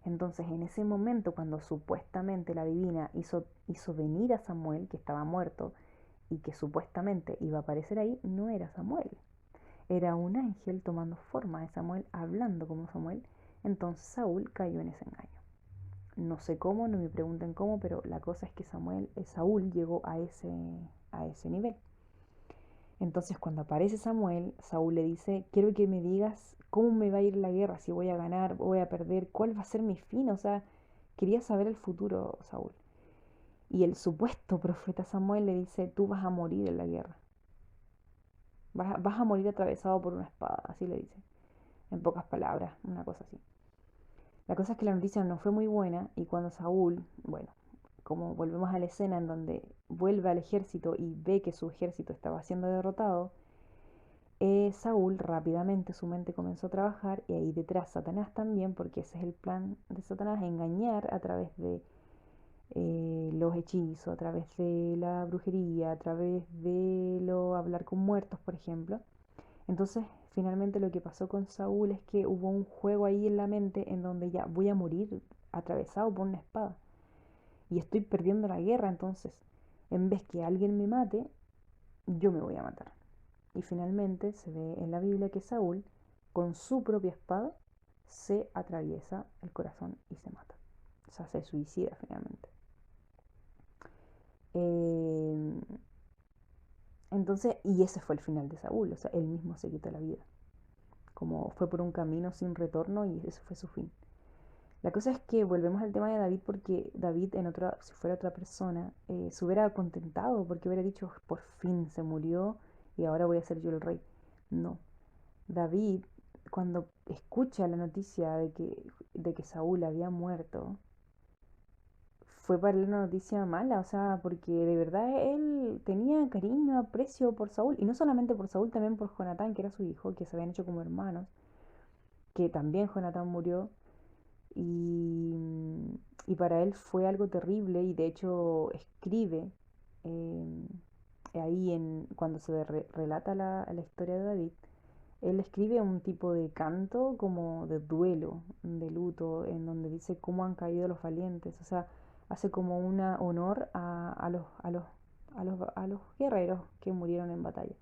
Entonces, en ese momento, cuando supuestamente la divina hizo venir a Samuel, que estaba muerto, y que supuestamente iba a aparecer ahí, no era Samuel. Era un ángel tomando forma de Samuel, hablando como Samuel. Entonces Saúl cayó en ese engaño. No sé cómo, no me pregunten cómo, pero la cosa es que Saúl llegó a ese nivel. Entonces cuando aparece Samuel, Saúl le dice, quiero que me digas cómo me va a ir la guerra, si voy a ganar, voy a perder, cuál va a ser mi fin, o sea, quería saber el futuro, Saúl. Y el supuesto profeta Samuel le dice, tú vas a morir en la guerra, vas a morir atravesado por una espada, así le dice, en pocas palabras, una cosa así. La cosa es que la noticia no fue muy buena y cuando Saúl, bueno, como volvemos a la escena en donde vuelve al ejército y ve que su ejército estaba siendo derrotado, Saúl rápidamente su mente comenzó a trabajar y ahí detrás Satanás también, porque ese es el plan de Satanás, engañar a través de los hechizos, a través de la brujería, a través de lo hablar con muertos, por ejemplo. Entonces, finalmente lo que pasó con Saúl es que hubo un juego ahí en la mente en donde ya voy a morir atravesado por una espada y estoy perdiendo la guerra, entonces, en vez que alguien me mate, yo me voy a matar. Y finalmente se ve en la Biblia que Saúl, con su propia espada, se atraviesa el corazón y se mata. O sea, se suicida finalmente. Eh, entonces, y ese fue el final de Saúl, o sea, él mismo se quitó la vida. Como fue por un camino sin retorno y ese fue su fin. La cosa es que volvemos al tema de David porque David si fuera otra persona, se hubiera contentado porque hubiera dicho, por fin se murió y ahora voy a ser yo el rey. No, David, cuando escucha la noticia de que Saúl había muerto, fue para él una noticia mala, o sea, porque de verdad él tenía cariño, aprecio por Saúl, y no solamente por Saúl, también por Jonatán, que era su hijo, que se habían hecho como hermanos, que también Jonatán murió, y, y para él fue algo terrible, y de hecho escribe eh, ahí cuando relata la historia de David, él escribe un tipo de canto como de duelo, de luto, en donde dice cómo han caído los valientes. O sea, hace como un honor a los guerreros que murieron en batalla.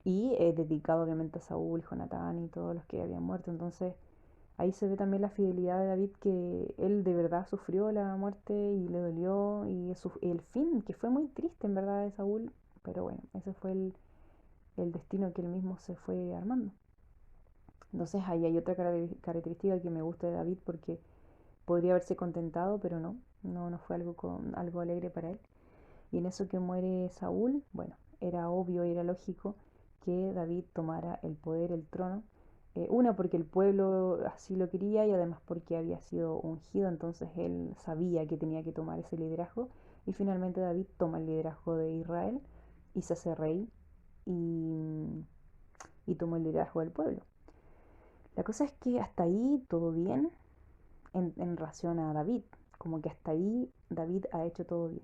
Y dedicado obviamente a Saúl, Jonatán y todos los que habían muerto. Entonces ahí se ve también la fidelidad de David, que él de verdad sufrió la muerte y le dolió. Y el fin, que fue muy triste en verdad de Saúl. Pero bueno, ese fue el destino que él mismo se fue armando. Entonces ahí hay otra característica que me gusta de David porque podría haberse contentado, pero no fue algo alegre para él. Y en eso que muere Saúl, bueno, era obvio y era lógico que David tomara el poder, el trono. Una porque el pueblo así lo quería y además porque había sido ungido, entonces él sabía que tenía que tomar ese liderazgo. Y finalmente David toma el liderazgo de Israel y se hace rey y, y toma el liderazgo del pueblo. La cosa es que hasta ahí todo bien en relación a David, como que hasta ahí David ha hecho todo bien.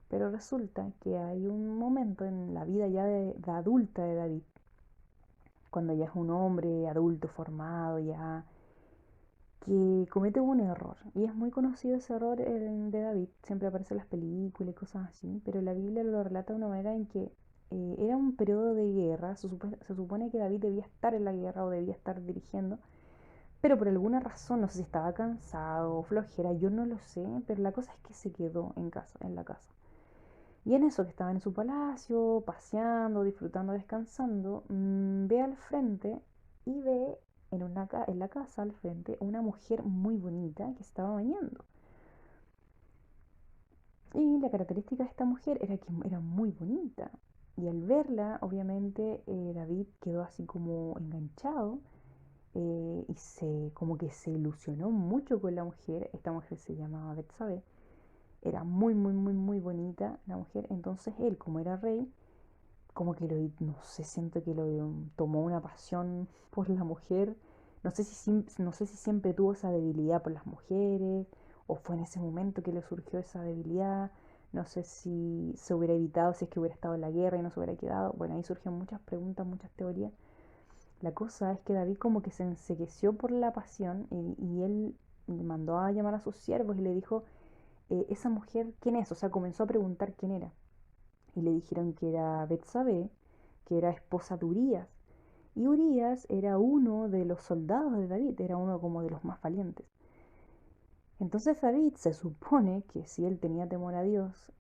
Pero resulta que hay un momento en la vida ya de adulta de David, cuando ya es un hombre adulto formado, ya que comete un error. Y es muy conocido ese error de David, siempre aparece en las películas y cosas así, pero la Biblia lo relata de una manera en que era un periodo de guerra, se supone que David debía estar en la guerra o debía estar dirigiendo, pero por alguna razón, no sé si estaba cansado o flojera, yo no lo sé, pero la cosa es que se quedó en casa, en la casa. Y en eso que estaba en su palacio, paseando, disfrutando, descansando, ve al frente y ve en la casa al frente una mujer muy bonita que se estaba bañando. Y la característica de esta mujer era que era muy bonita. Y al verla, obviamente, David quedó así como enganchado y como que se ilusionó mucho con la mujer. Esta mujer se llamaba Betsabé. Era muy, muy, muy, muy bonita la mujer. Entonces él, como era rey, como que no sé, siento que lo tomó una pasión por la mujer. No sé si siempre tuvo esa debilidad por las mujeres o fue en ese momento que le surgió esa debilidad. No sé si se hubiera evitado, si es que hubiera estado en la guerra y no se hubiera quedado. Bueno, ahí surgen muchas preguntas, muchas teorías. La cosa es que David como que se ensegueció por la pasión y él mandó a llamar a sus siervos y le dijo, esa mujer, ¿quién es? O sea, comenzó a preguntar quién era y le dijeron que era Betsabé, que era esposa de Urías. Y Urías era uno de los soldados de David, era uno como de los más valientes. Entonces David se supone que si él tenía temor a Dios,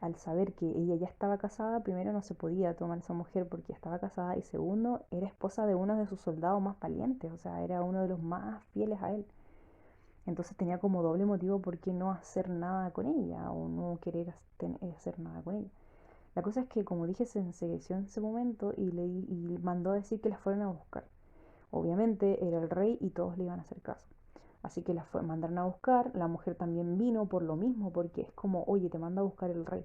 al saber que ella ya estaba casada, primero no se podía tomar esa mujer porque ya estaba casada y segundo era esposa de uno de sus soldados más valientes, o sea, era uno de los más fieles a él. Entonces tenía como doble motivo por qué no hacer nada con ella o no querer hacer nada con ella. La cosa es que, como dije, se ensegueció en ese momento y mandó a decir que la fueran a buscar. Obviamente era el rey y todos le iban a hacer caso. Así que mandaron a buscar, la mujer también vino por lo mismo, porque es como, oye, te manda a buscar el rey.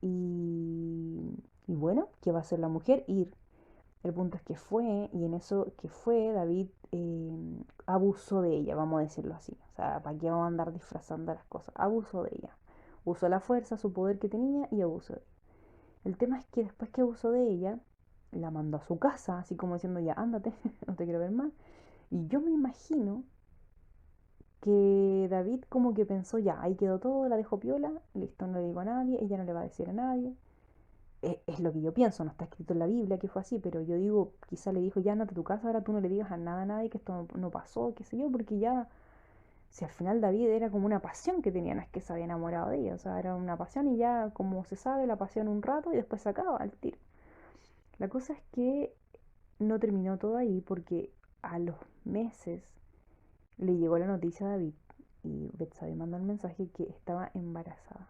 Y bueno, ¿qué va a hacer la mujer? Ir. El punto es que fue, y en eso que fue, David abusó de ella, vamos a decirlo así. O sea, ¿para qué vamos a andar disfrazando las cosas? Abusó de ella. Usó la fuerza, su poder que tenía y abusó de ella. El tema es que después que abusó de ella, la mandó a su casa, así como diciendo, ya, ándate, no te quiero ver más. Y yo me imagino que David como que pensó, ya, ahí quedó todo, la dejó piola, listo, no le digo a nadie, ella no le va a decir a nadie. Es lo que yo pienso, no está escrito en la Biblia que fue así, pero yo digo, quizá le dijo, ya ándate a tu casa, ahora tú no le digas a nadie que esto no pasó, qué sé yo, porque ya, si al final David era como una pasión que tenía, no es que se había enamorado de ella, o sea, era una pasión y ya, como se sabe, la pasión un rato y después se acaba al tiro. La cosa es que no terminó todo ahí porque a los meses le llegó la noticia a David y Betsabé mandó el mensaje que estaba embarazada.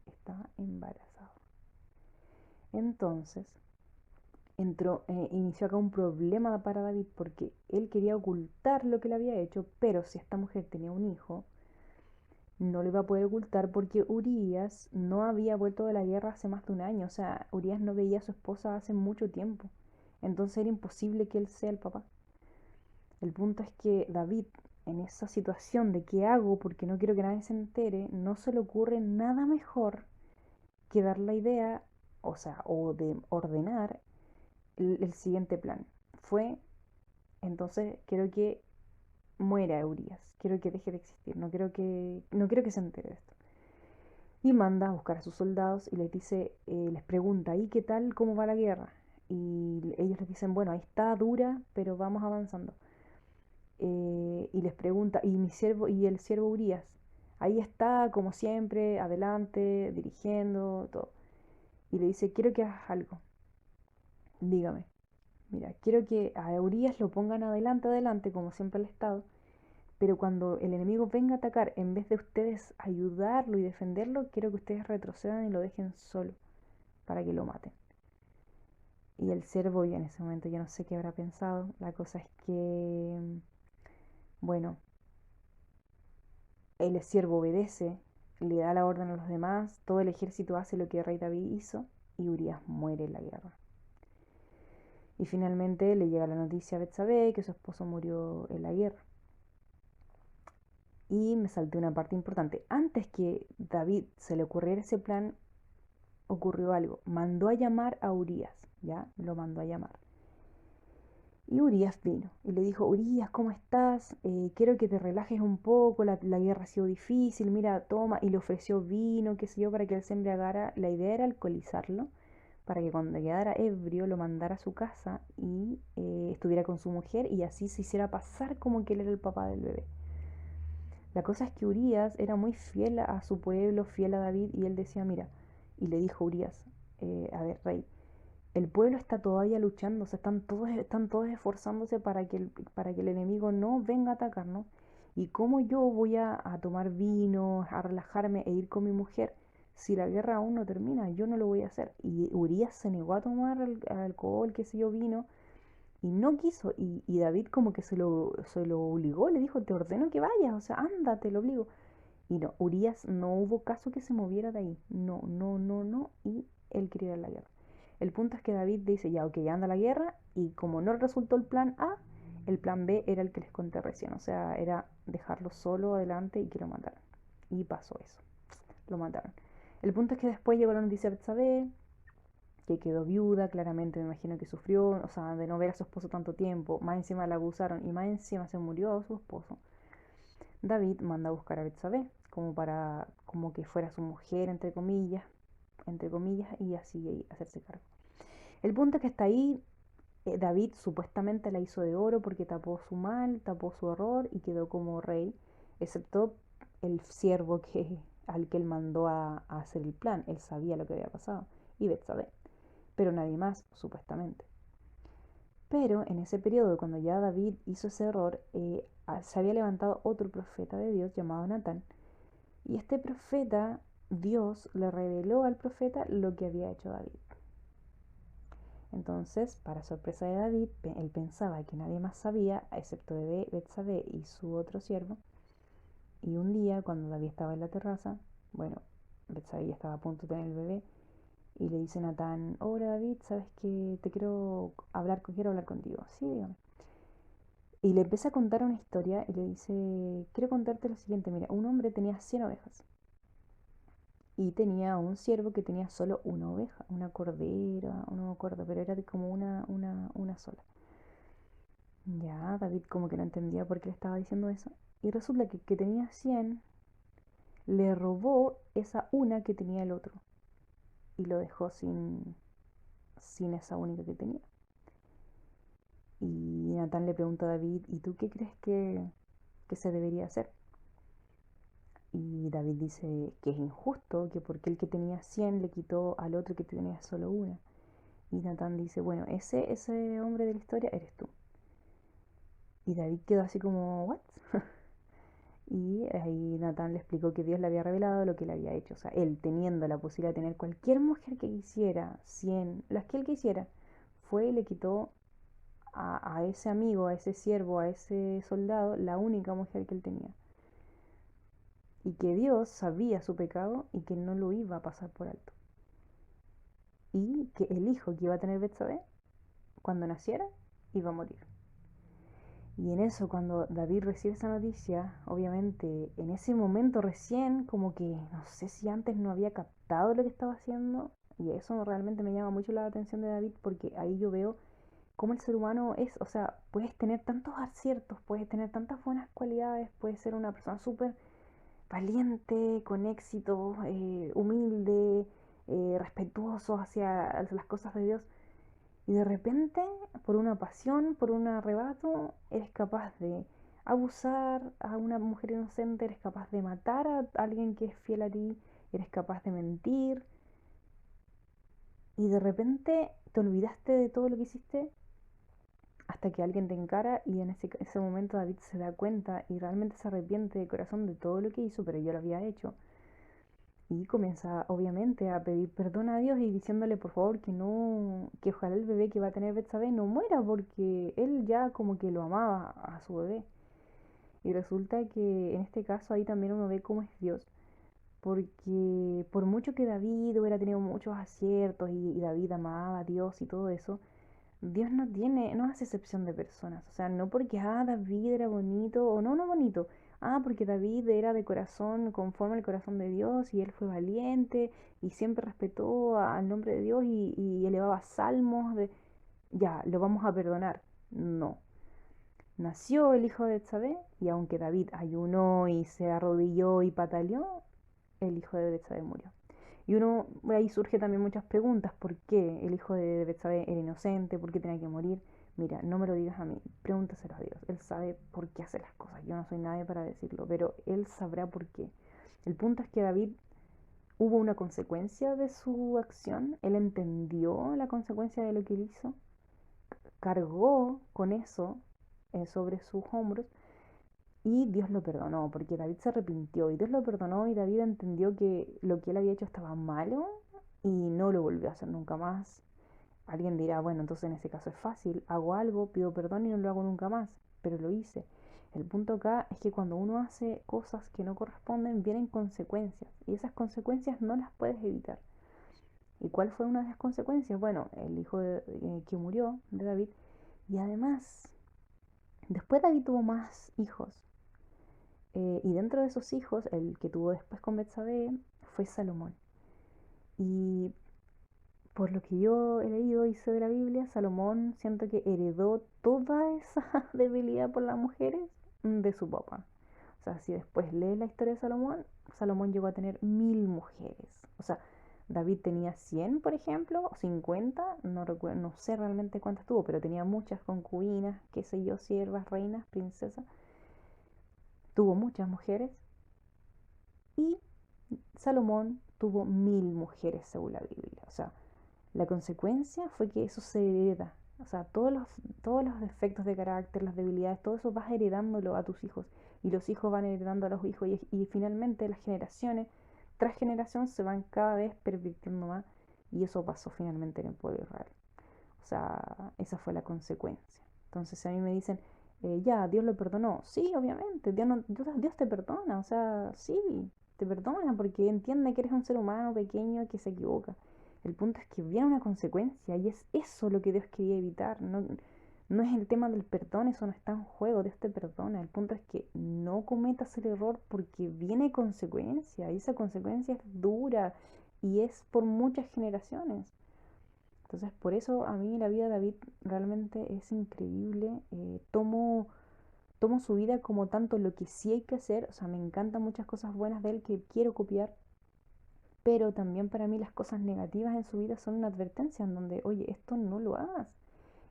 Estaba embarazada. Entonces, inició acá un problema para David porque él quería ocultar lo que le había hecho, pero si esta mujer tenía un hijo, no lo iba a poder ocultar porque Urias no había vuelto de la guerra hace más de un año. O sea, Urias no veía a su esposa hace mucho tiempo. Entonces era imposible que él sea el papá. El punto es que David, en esa situación de qué hago porque no quiero que nadie se entere, no se le ocurre nada mejor que dar la idea, o sea, o de ordenar el siguiente plan. Fue, entonces, quiero que muera Urias, quiero que deje de existir, no quiero que se entere de esto. Y manda a buscar a sus soldados y les dice, les pregunta, ¿y qué tal, cómo va la guerra? Y ellos les dicen, bueno, ahí está dura, pero vamos avanzando. Y les pregunta, y el siervo Urias, ahí está, como siempre, adelante, dirigiendo, todo. Y le dice, quiero que hagas algo, dígame. Mira, quiero que a Urias lo pongan adelante, adelante, como siempre el estado, pero cuando el enemigo venga a atacar, en vez de ustedes ayudarlo y defenderlo, quiero que ustedes retrocedan y lo dejen solo para que lo maten. Y el siervo, y en ese momento yo no sé qué habrá pensado, la cosa es que, bueno, el siervo obedece, le da la orden a los demás, todo el ejército hace lo que el rey David hizo y Urias muere en la guerra. Y finalmente le llega la noticia a Betsabé que su esposo murió en la guerra. Y me salté una parte importante. Antes que David se le ocurriera ese plan, ocurrió algo. Mandó a llamar a Urias, ¿ya? Lo mandó a llamar. Y Urias vino y le dijo, Urias, ¿cómo estás? Quiero que te relajes un poco, la guerra ha sido difícil, mira, toma. Y le ofreció vino, qué sé yo, para que él se embriagara. La idea era alcoholizarlo, para que cuando quedara ebrio lo mandara a su casa y estuviera con su mujer y así se hiciera pasar como que él era el papá del bebé. La cosa es que Urias era muy fiel a su pueblo, fiel a David, y él decía, mira, y le dijo Urias, a ver, rey, el pueblo está todavía luchando, o sea, están todos esforzándose para que el enemigo no venga a atacarnos. ¿Y cómo yo voy a tomar vino, a relajarme e ir con mi mujer si la guerra aún no termina? Yo no lo voy a hacer. Y Urias se negó a tomar alcohol, qué sé yo, vino, y no quiso. Y David como que se lo obligó, le dijo, te ordeno que vayas, o sea, anda, te lo obligo. Y no, Urias no hubo caso que se moviera de ahí. No, no, no, no. Y él quería ir a la guerra. El punto es que David dice, ya, ok, ya anda a la guerra. Y como no resultó el plan A, el plan B era el que les conté recién. O sea, era dejarlo solo adelante y que lo mataran. Y pasó eso. Lo mataron. El punto es que después llegó la noticia de Betsabé, que quedó viuda, claramente me imagino que sufrió, o sea, de no ver a su esposo tanto tiempo. Más encima la abusaron y más encima se murió su esposo. David manda a buscar a Betsabé como que fuera su mujer, entre comillas, y así hacerse cargo. El punto es que está ahí, David supuestamente la hizo de oro porque tapó su mal, tapó su error y quedó como rey, excepto el siervo al que él mandó a hacer el plan. Él sabía lo que había pasado, y Betsabé, pero nadie más, supuestamente. Pero en ese periodo, cuando ya David hizo ese error, se había levantado otro profeta de Dios llamado Natán. Y este profeta, Dios le reveló al profeta lo que había hecho David. Entonces, para sorpresa de David, él pensaba que nadie más sabía, excepto de Betsabé y su otro siervo. Y un día, cuando David estaba en la terraza, bueno, Betsabé ya estaba a punto de tener el bebé, y le dice Natán, hola David, sabes que te quiero hablar contigo. Sí, dígame. Y le empieza a contar una historia y le dice, quiero contarte lo siguiente, mira, un hombre tenía 100 ovejas y tenía un siervo que tenía solo una oveja, una cordera, no me acuerdo, pero era de como una sola. Ya, David como que no entendía por qué le estaba diciendo eso. Y resulta que tenía 100 le robó esa una que tenía el otro y lo dejó sin esa única que tenía. Y Natán le pregunta a David, ¿y tú qué crees que se debería hacer? Y David dice que es injusto, que porque el que tenía 100 le quitó al otro que tenía solo una. Y Natán dice, bueno, ese hombre de la historia eres tú. Y David quedó así como, ¿what? Y ahí Natán le explicó que Dios le había revelado lo que le había hecho. O sea, él teniendo la posibilidad de tener cualquier mujer que quisiera, 100 las que él quisiera, fue y le quitó a ese amigo, a ese siervo, a ese soldado, la única mujer que él tenía. Y que Dios sabía su pecado y que no lo iba a pasar por alto. Y que el hijo que iba a tener Betsabé, cuando naciera, iba a morir. Y en eso, cuando David recibe esa noticia, obviamente en ese momento recién, como que no sé si antes no había captado lo que estaba haciendo, y eso realmente me llama mucho la atención de David, porque ahí yo veo cómo el ser humano es, o sea, puedes tener tantos aciertos, puedes tener tantas buenas cualidades, puedes ser una persona súper valiente, con éxito, humilde, respetuoso hacia las cosas de Dios. Y de repente, por una pasión, por un arrebato, eres capaz de abusar a una mujer inocente, eres capaz de matar a alguien que es fiel a ti, eres capaz de mentir. Y de repente te olvidaste de todo lo que hiciste hasta que alguien te encara y en ese momento David se da cuenta y realmente se arrepiente de corazón de todo lo que hizo, pero yo lo había hecho. Y comienza obviamente a pedir perdón a Dios y diciéndole por favor que no, que ojalá el bebé que va a tener Betsabé no muera porque él ya como que lo amaba a su bebé. Y resulta que en este caso ahí también uno ve cómo es Dios. Porque por mucho que David hubiera tenido muchos aciertos y David amaba a Dios y todo eso, Dios no hace excepción de personas. O sea, no porque, David era bonito, o no bonito. Porque David era de corazón, conforme al corazón de Dios, y él fue valiente, y siempre respetó al nombre de Dios, y elevaba salmos ya, lo vamos a perdonar. No. Nació el hijo de Betsabé, y aunque David ayunó y se arrodilló y pataleó, el hijo de Betsabé murió. Y ahí surge también muchas preguntas. ¿Por qué el hijo de Betsabé era inocente? ¿Por qué tenía que morir? Mira, no me lo digas a mí, pregúntaselo a Dios. Él sabe por qué hace las cosas. Yo no soy nadie para decirlo, pero él sabrá por qué. El punto es que David hubo una consecuencia de su acción, él entendió la consecuencia de lo que él hizo, cargó con eso sobre sus hombros y Dios lo perdonó, porque David se arrepintió y Dios lo perdonó y David entendió que lo que él había hecho estaba malo y no lo volvió a hacer nunca más. Alguien dirá, bueno, entonces en ese caso es fácil, hago algo, pido perdón y no lo hago nunca más, pero lo hice. El punto acá es que cuando uno hace cosas que no corresponden, vienen consecuencias y esas consecuencias no las puedes evitar. ¿Y cuál fue una de las consecuencias? Bueno, el hijo que murió de David. Y además, después David tuvo más hijos. Y dentro de esos hijos, el que tuvo después con Betsabé fue Salomón. Y por lo que yo he leído y sé de la Biblia, Salomón siento que heredó toda esa debilidad por las mujeres de su papá. O sea, si después lees la historia de Salomón, Salomón llegó a tener 1000 mujeres. O sea, David tenía 100, por ejemplo, o 50, no recuerdo, no sé realmente cuántas tuvo, pero tenía muchas concubinas, qué sé yo, siervas, reinas, princesas. Tuvo muchas mujeres y Salomón tuvo 1000 mujeres según la Biblia. O sea, la consecuencia fue que eso se hereda. O sea, todos los defectos de carácter, las debilidades, todo eso vas heredándolo a tus hijos. Y los hijos van heredando a los hijos. Y finalmente las generaciones, tras generación, se van cada vez pervirtiendo más. Y eso pasó finalmente en el pueblo de Israel. O sea, esa fue la consecuencia. Entonces, si a mí me dicen, ya, Dios lo perdonó. Sí, obviamente, Dios te perdona. O sea, sí, te perdona porque entiende que eres un ser humano pequeño que se equivoca. El punto es que viene una consecuencia y es eso lo que Dios quería evitar. No, no es el tema del perdón, eso no está en juego, Dios te perdona. El punto es que no cometas el error porque viene consecuencia y esa consecuencia es dura y es por muchas generaciones. Entonces, por eso a mí la vida de David realmente es increíble. Tomo su vida como tanto lo que sí hay que hacer. O sea, me encantan muchas cosas buenas de él que quiero copiar. Pero también para mí las cosas negativas en su vida son una advertencia en donde, oye, esto no lo hagas.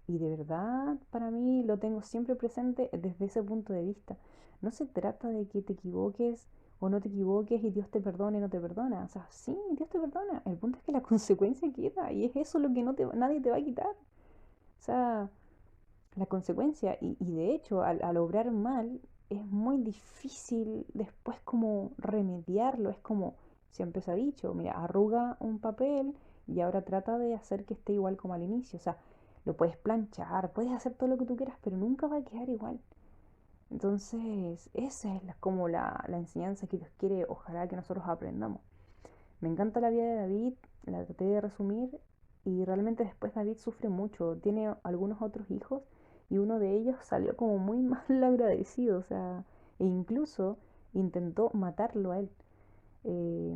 Y de verdad, para mí lo tengo siempre presente desde ese punto de vista. No se trata de que te equivoques o no te equivoques y Dios te perdone o no te perdona. O sea, sí, Dios te perdona. El punto es que la consecuencia queda y es eso lo que nadie te va a quitar. O sea, la consecuencia. Y de hecho, al obrar mal, es muy difícil después como remediarlo. Es como, siempre se ha dicho, mira, arruga un papel y ahora trata de hacer que esté igual como al inicio. O sea, lo puedes planchar, puedes hacer todo lo que tú quieras, pero nunca va a quedar igual. Entonces, esa es como la enseñanza que Dios quiere, ojalá que nosotros aprendamos. Me encanta la vida de David, la traté de resumir y realmente después David sufre mucho. Tiene algunos otros hijos y uno de ellos salió como muy mal agradecido, o sea, e incluso intentó matarlo a él. Eh,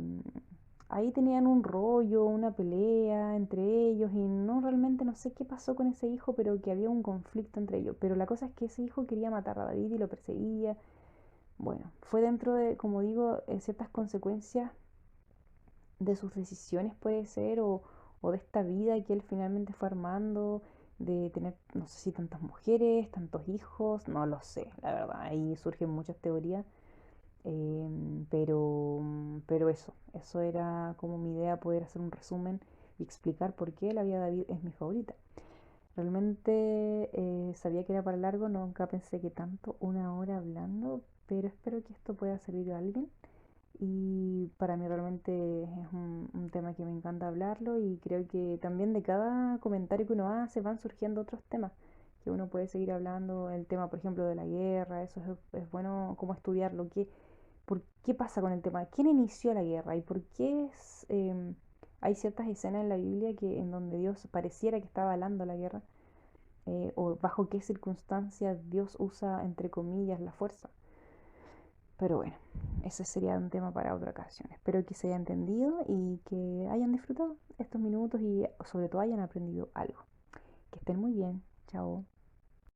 Ahí tenían un rollo, una pelea entre ellos y no realmente no sé qué pasó con ese hijo, pero que había un conflicto entre ellos. Pero la cosa es que ese hijo quería matar a David y lo perseguía. Bueno, fue dentro de, como digo, ciertas consecuencias de sus decisiones puede ser, o de esta vida que él finalmente fue armando, de tener, no sé si tantas mujeres, tantos hijos, no lo sé, la verdad, ahí surgen muchas teorías, pero eso era como mi idea, poder hacer un resumen y explicar por qué la vida de David es mi favorita. Realmente sabía que era para largo, nunca pensé que tanto, 1 hora hablando, pero espero que esto pueda servir a alguien. Y para mí realmente es un tema que me encanta hablarlo y creo que también de cada comentario que uno hace van surgiendo otros temas que uno puede seguir hablando. El tema, por ejemplo, de la guerra, eso es bueno como estudiarlo. ¿Por qué pasa con el tema? ¿Quién inició la guerra? ¿Y por qué hay ciertas escenas en la Biblia que en donde Dios pareciera que está avalando la guerra? ¿O bajo qué circunstancias Dios usa, entre comillas, la fuerza? Pero bueno, ese sería un tema para otra ocasión. Espero que se haya entendido y que hayan disfrutado estos minutos y sobre todo hayan aprendido algo. Que estén muy bien. Chao.